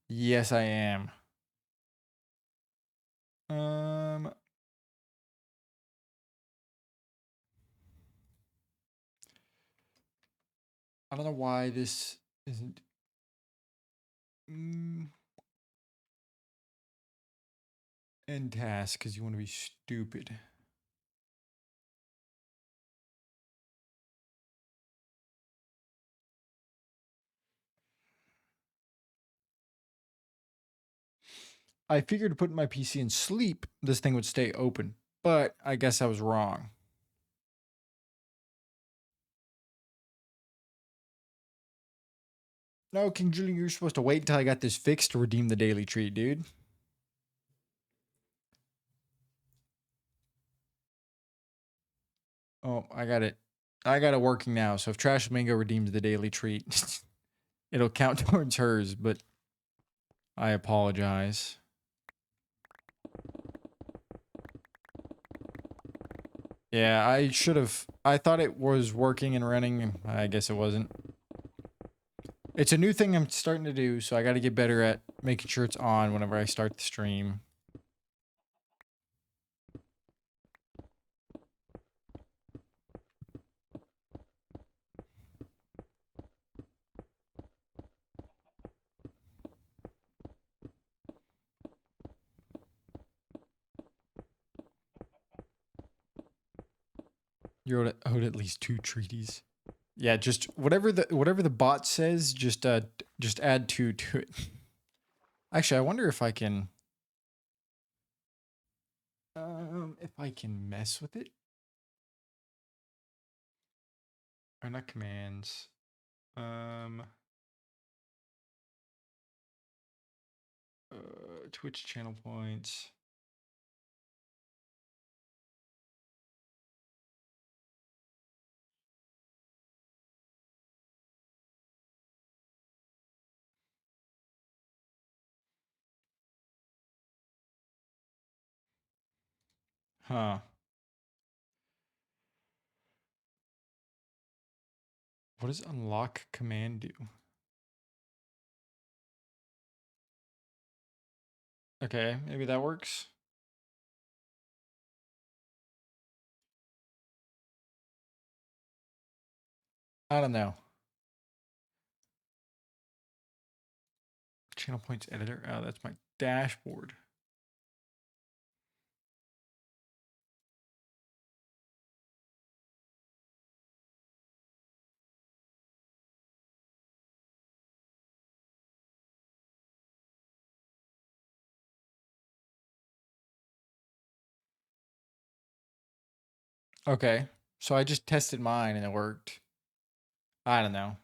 Yes, I am. I don't know why this isn't. End task because you want to be stupid. I figured putting my PC in sleep, this thing would stay open, but I guess I was wrong. No, King Julian, you're supposed to wait until I got this fixed to redeem the daily treat, dude. Oh, I got it. I got it working now. So if Trash Mango redeems the daily treat, it'll count towards hers, but I apologize. Yeah, I should have. I thought it was working and running. I guess it wasn't. It's a new thing I'm starting to do, so I got to get better at making sure it's on whenever I start the stream. You're owed at least 2 treaties. Yeah, just whatever the bot says, just add two to it. Actually, I wonder if I can mess with it. Or not commands. Twitch channel points. Huh. What does unlock command do? Okay, maybe that works. I don't know. Channel points editor. Oh, that's my dashboard. Okay, so I just tested mine and it worked. I don't know.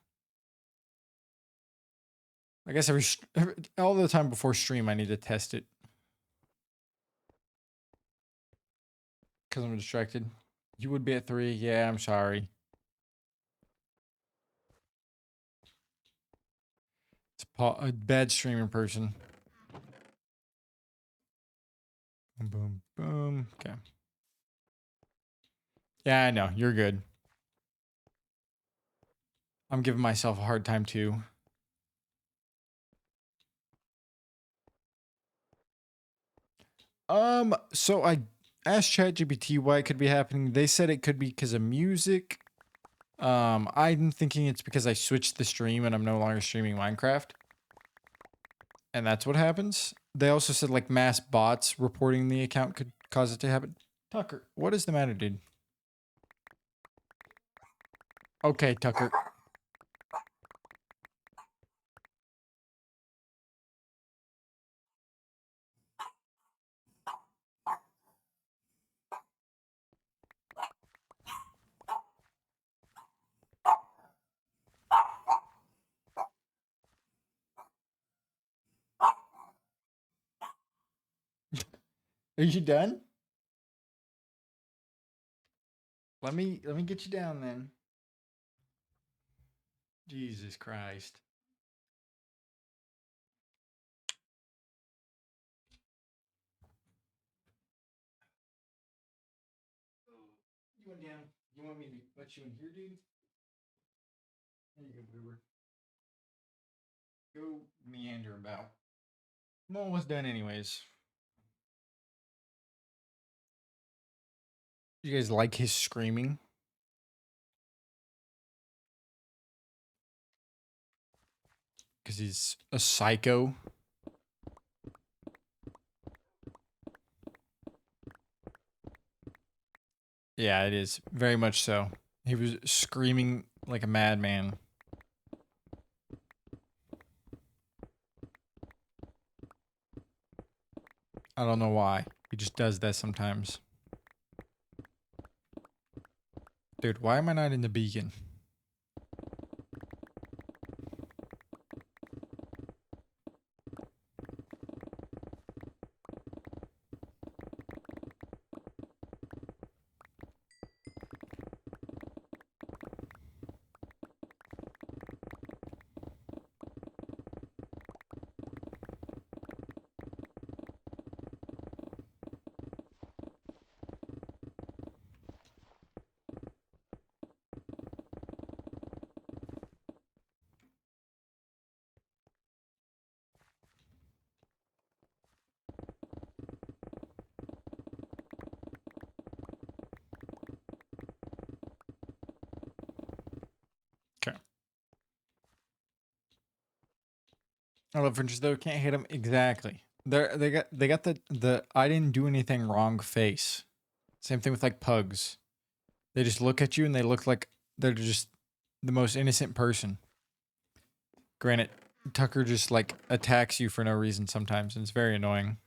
I guess all the time before stream, I need to test it because I'm distracted. You would be at 3. Yeah, I'm sorry. It's a bad streaming person. Boom, boom, boom. Okay. Yeah, I know. You're good. I'm giving myself a hard time too. So I asked ChatGPT why it could be happening. They said it could be because of music. I'm thinking it's because I switched the stream and I'm no longer streaming Minecraft. And that's what happens. They also said like mass bots reporting the account could cause it to happen. Tucker, what is the matter, dude? Okay, Tucker. Are you done? Let me get you down then. Jesus Christ. You went down. You want me to let you in here, dude? There you go, Boober. Go meander about. I'm almost done anyways. You guys like his screaming? Because he's a psycho. Yeah, it is. Very much so. He was screaming like a madman. I don't know why. He just does that sometimes. Dude, why am I not in the beacon? Okay. I love Fringes though. Can't hit him exactly. They got the I didn't do anything wrong face. Same thing with like pugs. They just look at you and they look like they're just the most innocent person. Granted, Tucker just like attacks you for no reason sometimes, and it's very annoying.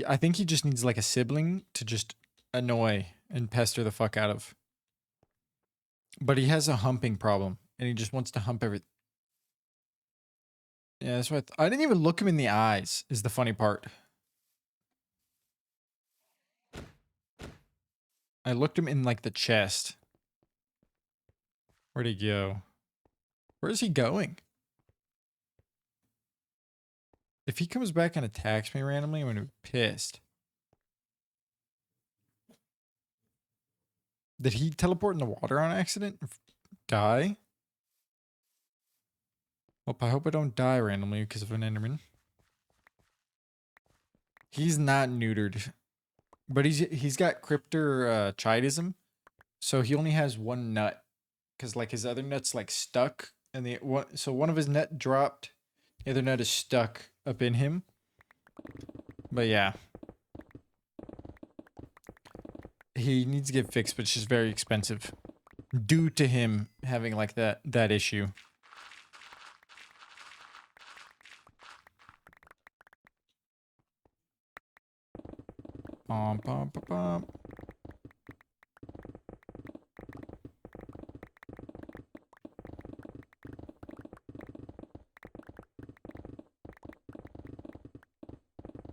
I think he just needs like a sibling to just annoy and pester the fuck out of. But he has a humping problem, and he just wants to hump everything. Yeah, that's what I didn't even look him in the eyes, is the funny part. I looked him in like the chest. Where'd he go? Where is he going? If he comes back and attacks me randomly, I'm gonna be pissed. Did he teleport in the water on accident? Die? Well, I hope I don't die randomly because of an Enderman. He's not neutered, but he's got cryptor chidism, so he only has one nut, because like his other nut's like stuck, and so one of his nut dropped, the other nut is stuck up in him. But yeah, he needs to get fixed, but it's just very expensive due to him having like that issue. Bum, bum, bum, bum.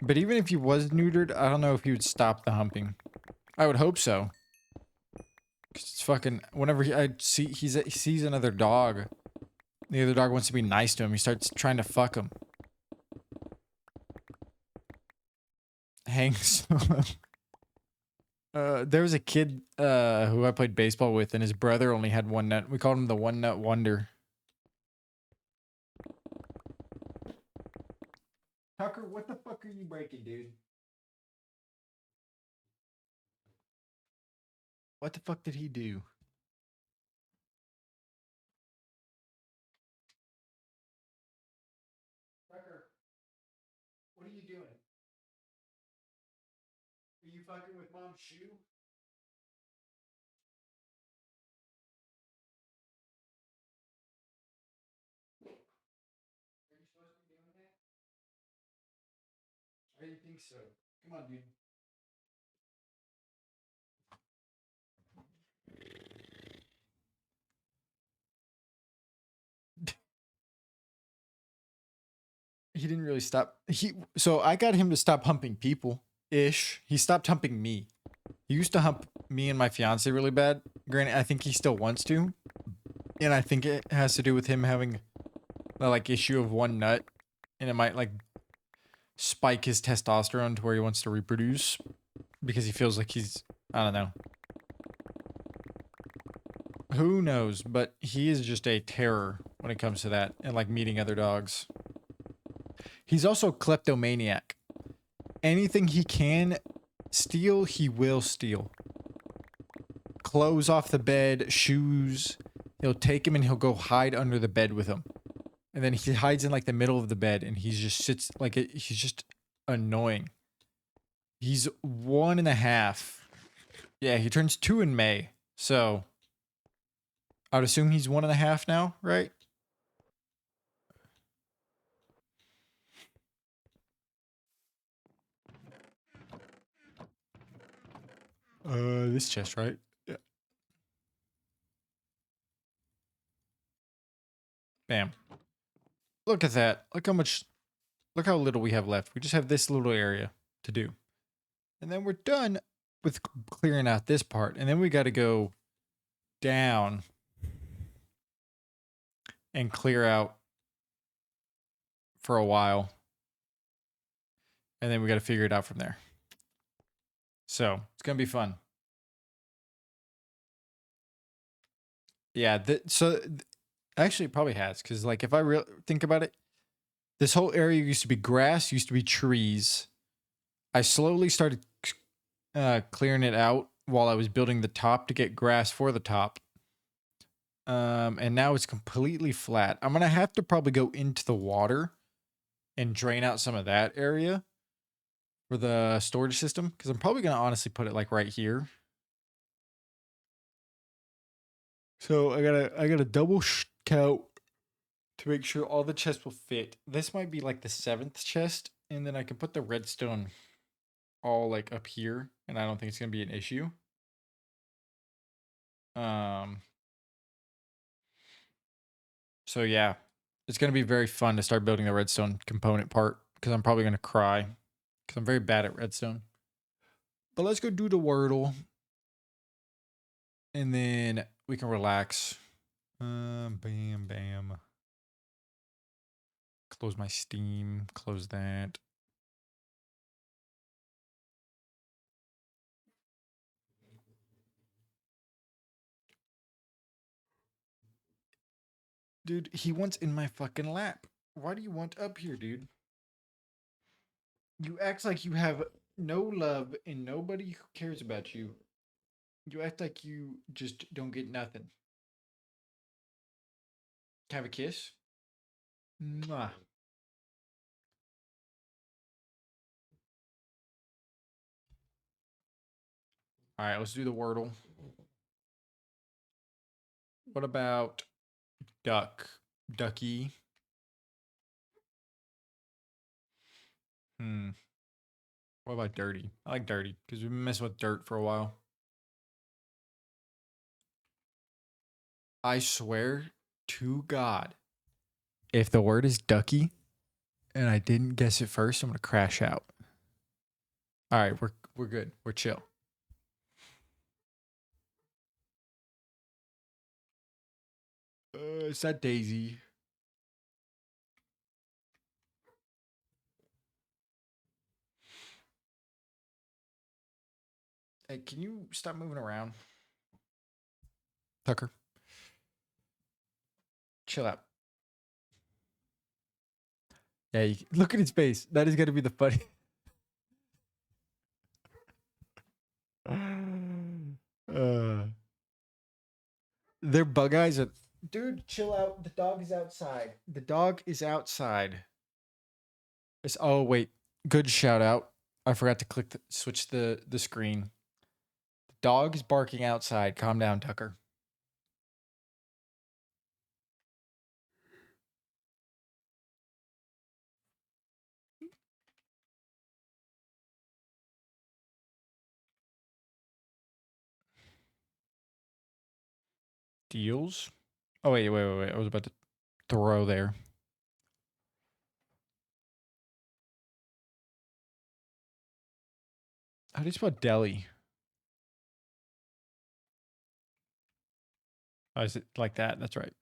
But even if he was neutered, I don't know if he would stop the humping. I would hope so. Cause it's fucking whenever he sees another dog, the other dog wants to be nice to him. He starts trying to fuck him. Hangs. There was a kid who I played baseball with, and his brother only had one nut. We called him the One Nut Wonder. Tucker, what the fuck are you breaking, dude? What the fuck did he do? Tucker, what are you doing? Are you fucking with mom's shoe? Are you supposed to be doing that? I didn't think so. Come on, dude. He didn't really stop. So I got him to stop humping people ish. He stopped humping me. He used to hump me and my fiance really bad. Granted, I think he still wants to, and I think it has to do with him having the like issue of one nut, and it might like spike his testosterone to where he wants to reproduce because he feels like he's, I don't know. Who knows? But he is just a terror when it comes to that and like meeting other dogs. He's also kleptomaniac. Anything he can steal, he will steal. Clothes off the bed, shoes. He'll take him and he'll go hide under the bed with him. And then he hides in like the middle of the bed and he just sits like he's just annoying. He's 1.5. Yeah, he turns 2 in May. So I would assume he's 1.5 now, right? This chest, right? Yeah. Bam. Look at that. Look how little we have left. We just have this little area to do. And then we're done with clearing out this part. And then we got to go down and clear out for a while. And then we got to figure it out from there. So it's going to be fun. Yeah. Actually, it probably has. Because like if I think about it, this whole area used to be grass, used to be trees. I slowly started clearing it out while I was building the top to get grass for the top. And now it's completely flat. I'm going to have to probably go into the water and drain out some of that area. for the storage system, because I'm probably gonna honestly put it like right here. So I gotta double count to make sure all the chests will fit. This might be like the 7th chest, and then I can put the redstone all like up here, and I don't think it's gonna be an issue. Um. So yeah, it's gonna be very fun to start building the redstone component part because I'm probably gonna cry because I'm very bad at redstone. But let's go do the Wordle, and then we can relax. Bam, bam. Close my Steam. Close that. Dude, he wants in my fucking lap. Why do you want up here, dude? You act like you have no love and nobody who cares about you. You act like you just don't get nothing. Have a kiss? Mwah. All right, let's do the Wordle. What about duck? Ducky? What about dirty? I like dirty because we've been messing with dirt for a while. I swear to God, if the word is ducky and I didn't guess it first, I'm gonna crash out. All right, we're good. We're chill. Is that Daisy? Hey, can you stop moving around, Tucker? Chill out. Yeah, look at his face. That is gonna be the funny. Their bug eyes are. Dude, chill out. The dog is outside. The dog is outside. Oh wait, good shout out. I forgot to switch the screen. The dog is barking outside. Calm down, Tucker. Deals. Oh wait. I was about to throw there. How do you spell deli? Oh, is it like that? That's right.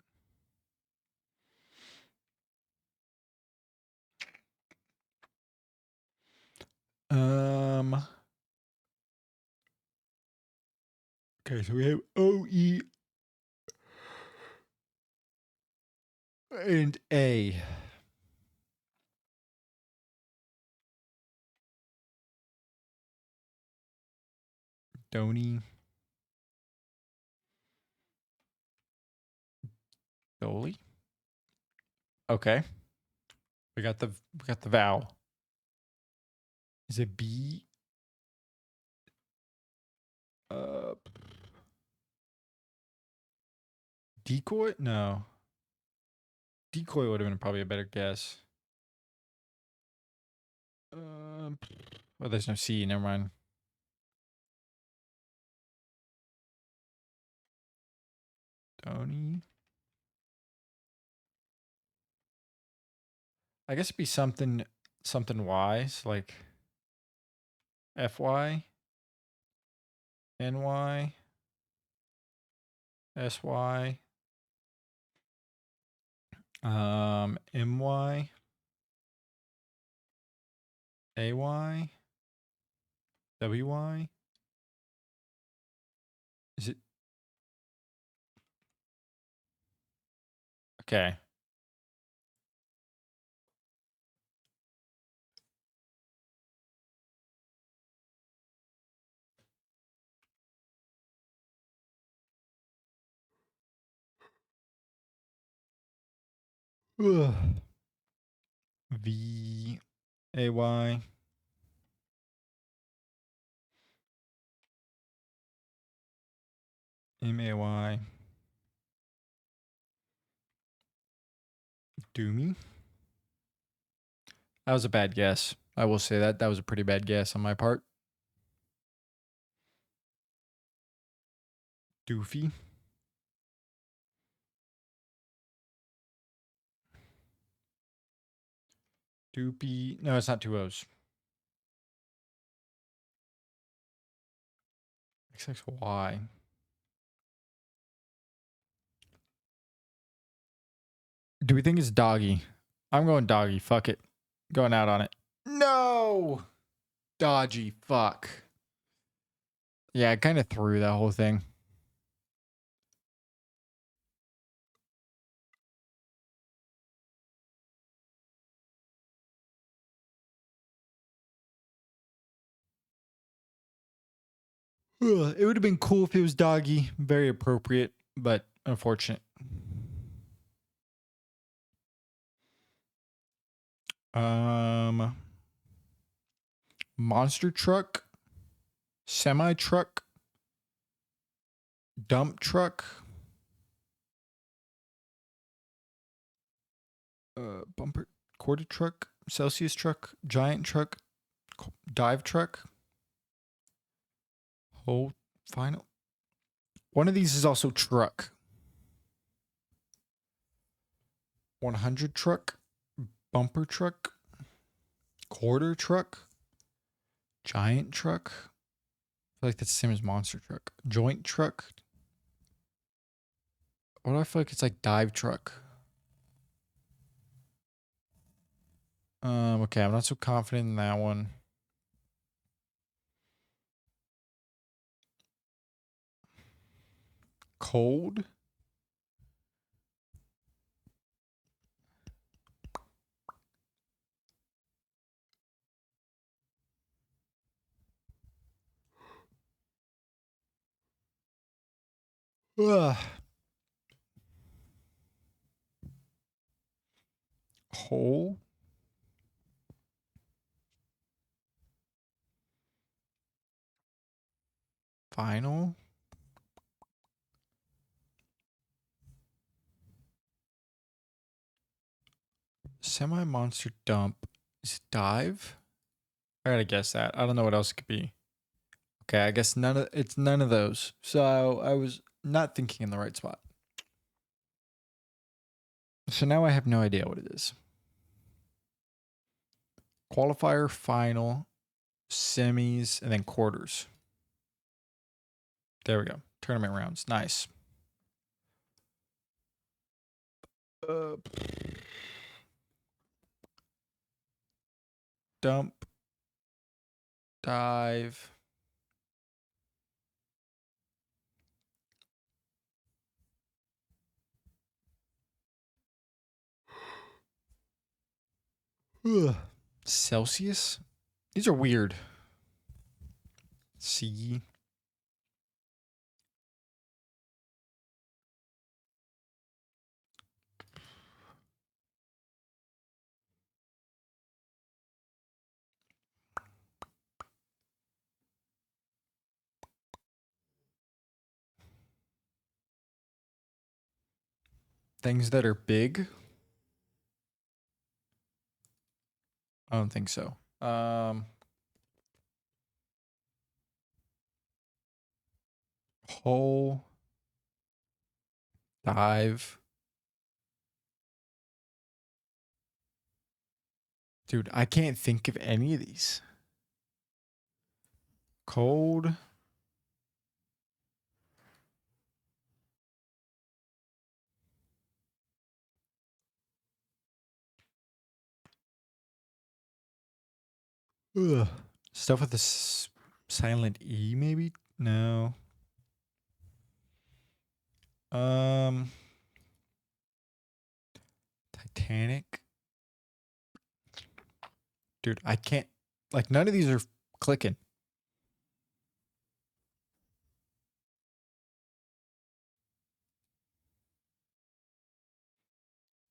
Um. Okay, so we have OE and A. Donny. Dolly. Okay. We got the vowel. Is it B? Uh Decoy? No. Decoy would have been probably a better guess. Well, there's no C. Never mind. Donny. I guess it'd be something wise like FY, NY, SY, MY, AY, WY. Is it okay? Ugh. VAY. M-A-Y. Doomy. That was a bad guess. I will say that. That was a pretty bad guess on my part. Doofy. Doopy. No, it's not two O's. XXY. Do we think it's doggy? I'm going doggy. Fuck it. Going out on it. No! Dodgy. Fuck. Yeah, I kind of threw that whole thing. Ugh, it would have been cool if it was doggy. Very appropriate, but unfortunate. Monster truck, semi truck, dump truck, bumper, quarter truck, Celsius truck, giant truck, dive truck. Whole final. One of these is also truck. 100 truck, bumper truck, quarter truck, giant truck. I feel like that's the same as monster truck. Joint truck. What do I feel like it's like dive truck? Okay, I'm not so confident in that one. Cold. Ugh. Whole. Final. Semi monster dump. Is it dive? I gotta guess that. I don't know what else it could be. Okay, I guess it's none of those. So I was not thinking in the right spot. So now I have no idea what it is. Qualifier, final, semis, and then quarters. There we go. Tournament rounds. Nice. Dump. Dive. Ugh. Celsius? These are weird. C. Things that are big? I don't think so. Hole. Dive. Dude, I can't think of any of these. Cold. Ugh. Stuff with a silent E, maybe? No. Titanic. Dude, I can't. Like, none of these are clicking.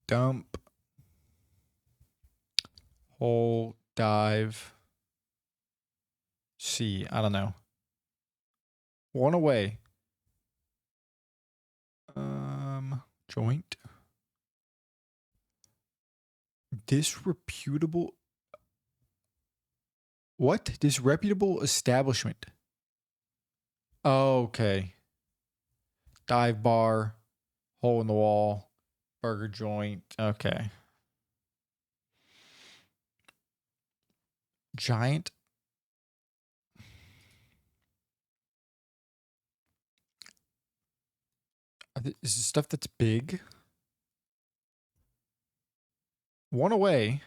Dump. Hole. Dive. C. I don't know. One away. Joint. Disreputable. What? Disreputable establishment. Oh, okay. Dive bar, hole in the wall, burger joint. Okay. Giant. Is this stuff that's big? One away.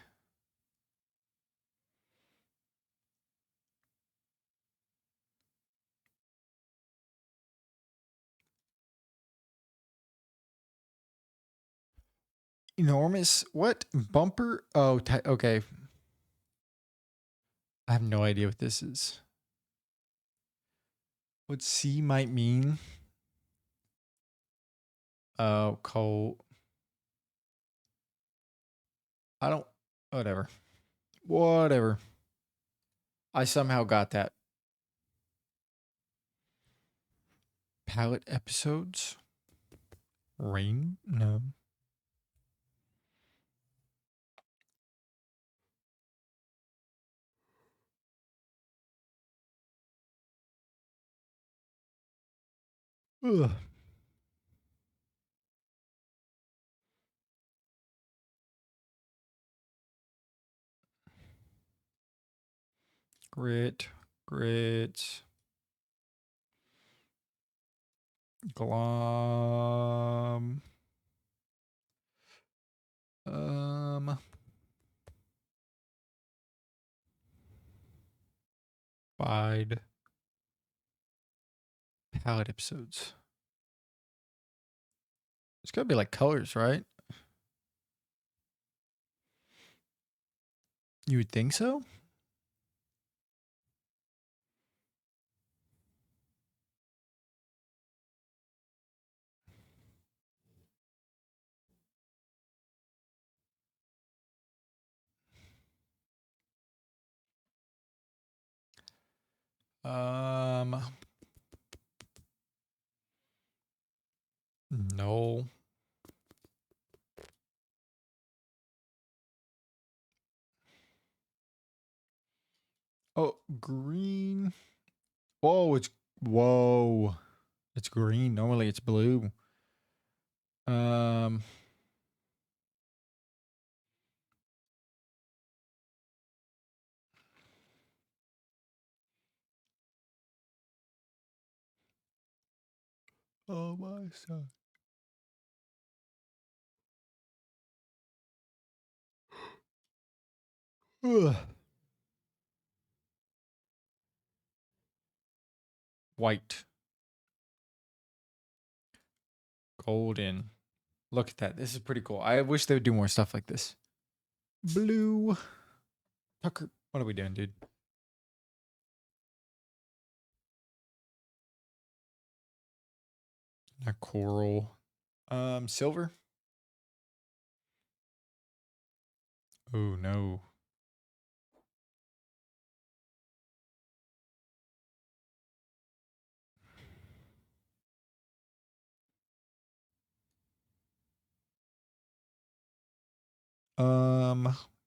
Enormous. What? Bumper? Oh, okay. I have no idea what this is. What C might mean? Oh, coal. I don't. Whatever. Whatever. I somehow got that. Palette episodes? Rain? No. Ugh. Grit. Grit. Glom. Bide. Palette episodes. It's gotta be like colors, right? You would think so? No. Oh, green. Whoa, whoa. It's green. Normally it's blue. Um Oh my son. Ugh. White. Golden. Look at that. This is pretty cool. I wish they would do more stuff like this. Blue. Tucker. What are we doing, dude? A coral. Silver. Oh no.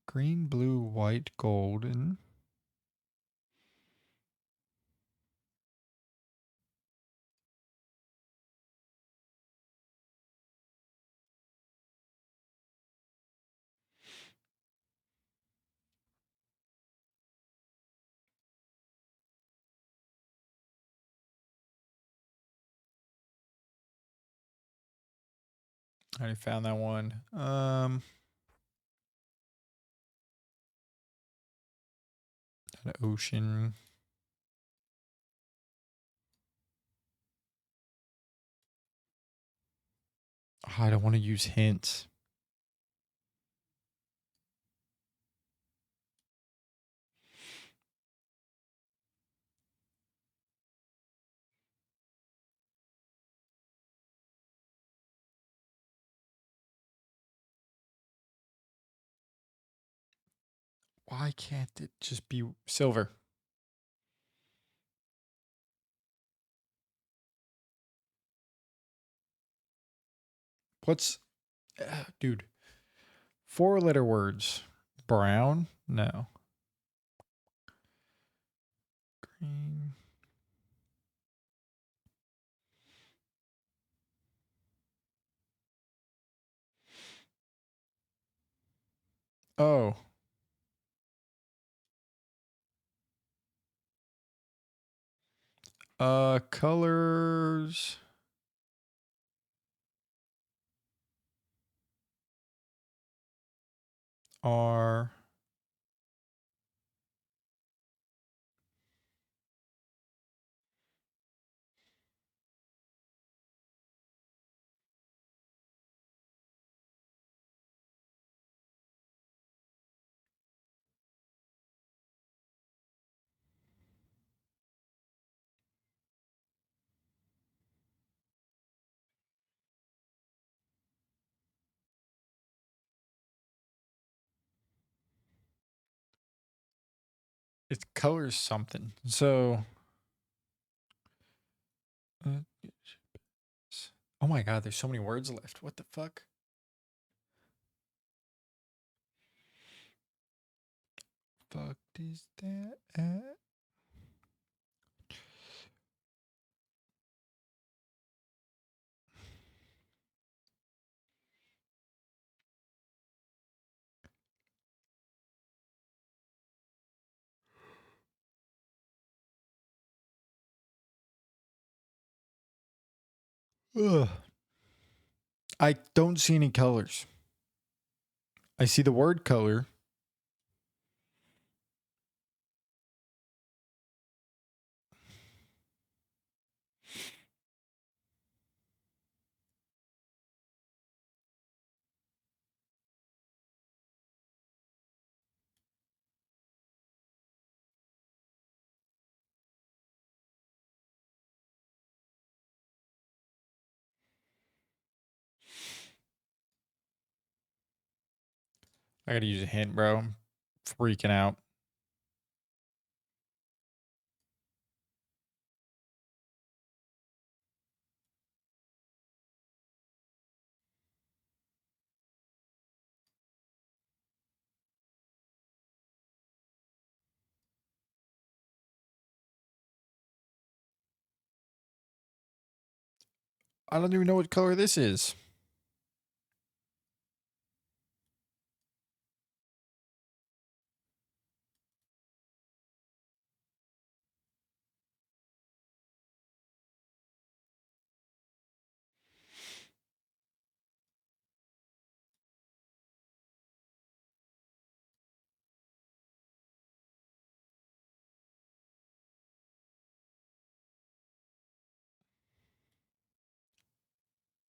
Green, blue, white, golden. I already found that one. An ocean. Oh, I don't want to use hints. Why can't it just be silver? What's, dude? 4-letter words. Brown? No. Green. Oh. Colors are it's colors something. So, uh, oh my god, there's so many words left. What the fuck? Fuck is that? Ugh. I don't see any colors. I see the word color. I gotta use a hint, bro. I'm freaking out. I don't even know what color this is.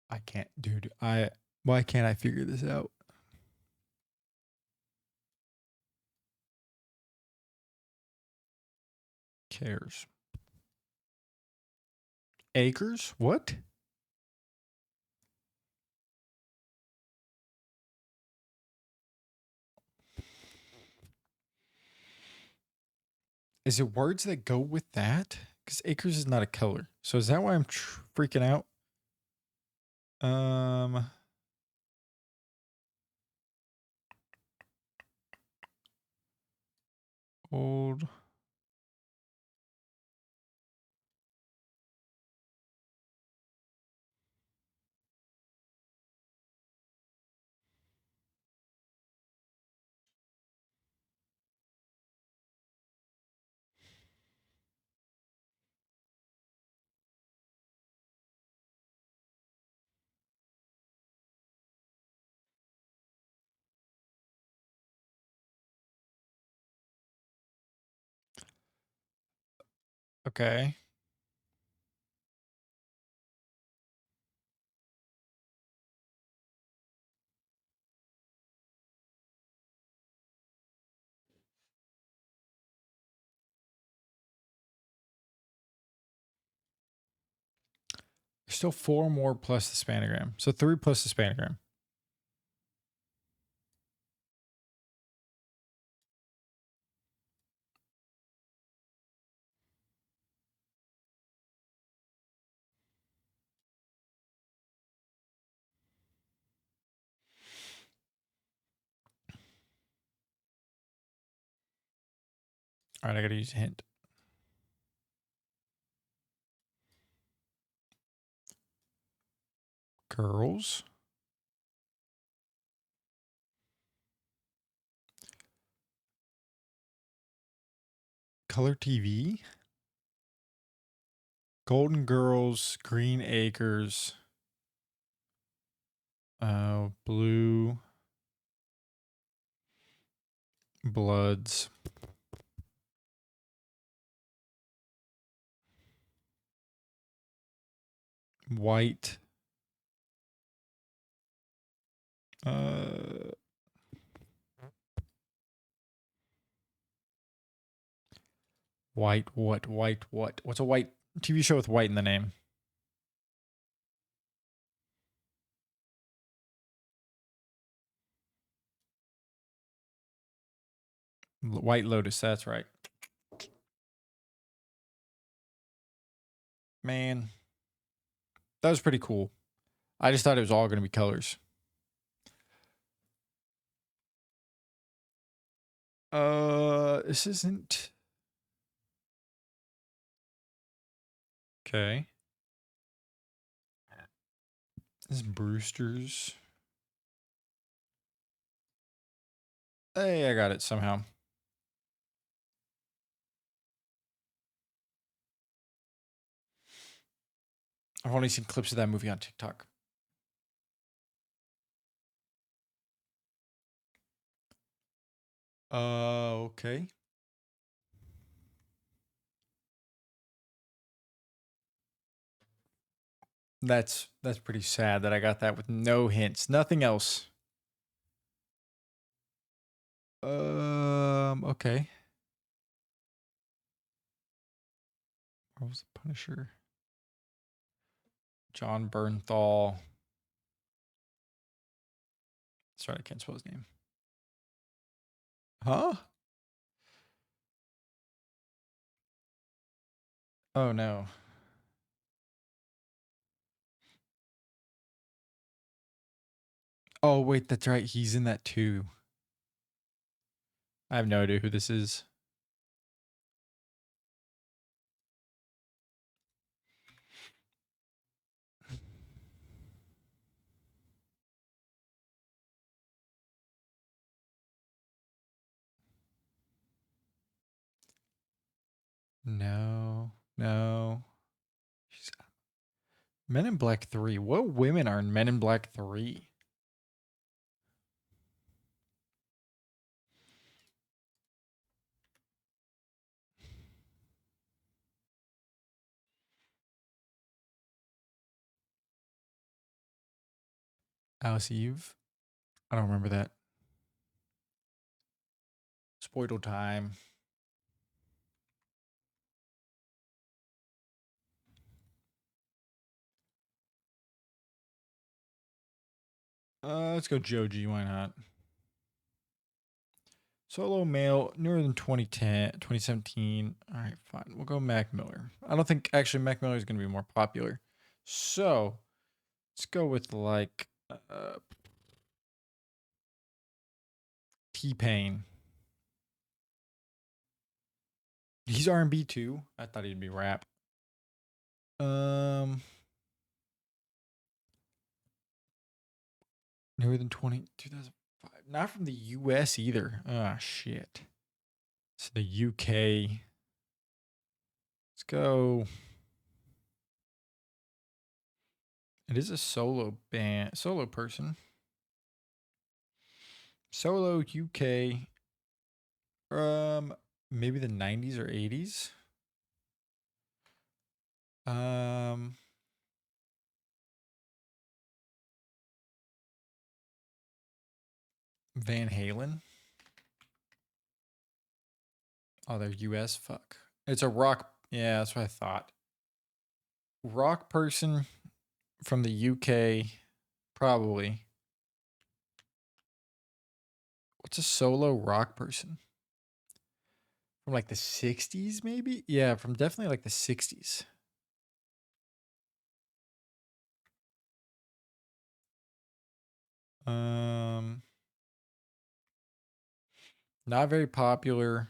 I can't, dude. Why can't I figure this out? Cares. Acres? What? Is it words that go with that? Because acres is not a color. So is that why I'm freaking out? Um, old. Okay. There's still 4 more plus the spanogram. So 3 plus the spanogram. All right, I gotta use a hint. Girls. Color TV. Golden Girls, Green Acres, Blue Bloods, White, uh, White, what? What's a white TV show with white in the name? White Lotus, that's right. Man, that was pretty cool. I just thought it was all going to be colors. This isn't. Okay. This is Brewster's. Hey, I got it somehow. I've only seen clips of that movie on TikTok. Okay. That's pretty sad that I got that with no hints, nothing else. Okay. What was the Punisher? John Bernthal. Sorry, I can't spell his name. Huh? Oh no. Oh wait, that's right. He's in that too. I have no idea who this is. No, no. She's Men in Black 3. What women are in Men in Black 3? Alice Eve? I don't remember that. Spoitle time. Let's go Joji. Why not? Solo male, newer than 2010, 2017. All right, fine. We'll go Mac Miller. I don't think actually Mac Miller is going to be more popular. So let's go with like T-Pain. He's R&B too. I thought he'd be rap. Um, newer than 2005. Not from the US either. Ah, shit. It's the UK. Let's go. It is a solo band, solo person. Solo UK. Maybe the 90s or 80s. Van Halen. Oh, they're US. Fuck. It's a rock. Yeah, that's what I thought. Rock person from the UK, probably. What's a solo rock person? From like the 60s, maybe? Yeah, from definitely like the 60s. Um, Not very popular.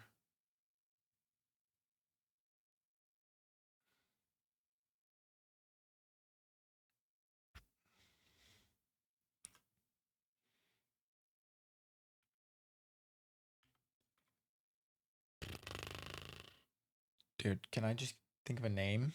Dude, can I just think of a name?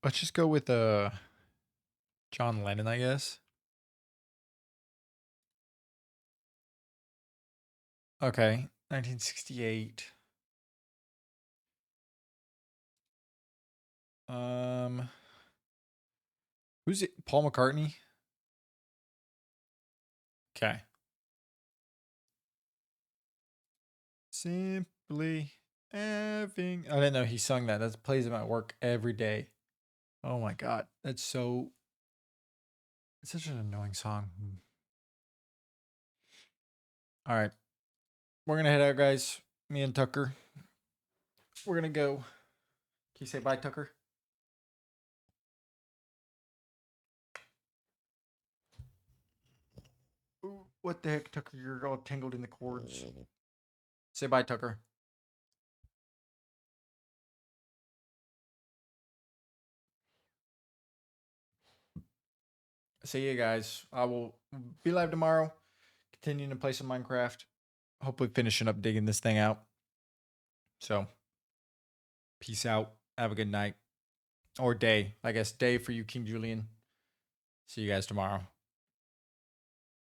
Let's just go with John Lennon, I guess. Okay, 1968. Who's it? Paul McCartney? Okay. Simply having. I didn't know he sung that. That plays him at work every day. Oh my god, that's so. It's such an annoying song. All right, we're gonna head out, guys. Me and Tucker. We're gonna go. Can you say bye, Tucker? Ooh, what the heck, Tucker? You're all tangled in the cords. Say bye, Tucker. See you guys. I will be live tomorrow. Continuing to play some Minecraft. Hopefully finishing up digging this thing out. So, peace out. Have a good night. Or day. I guess day for you, King Julian. See you guys tomorrow.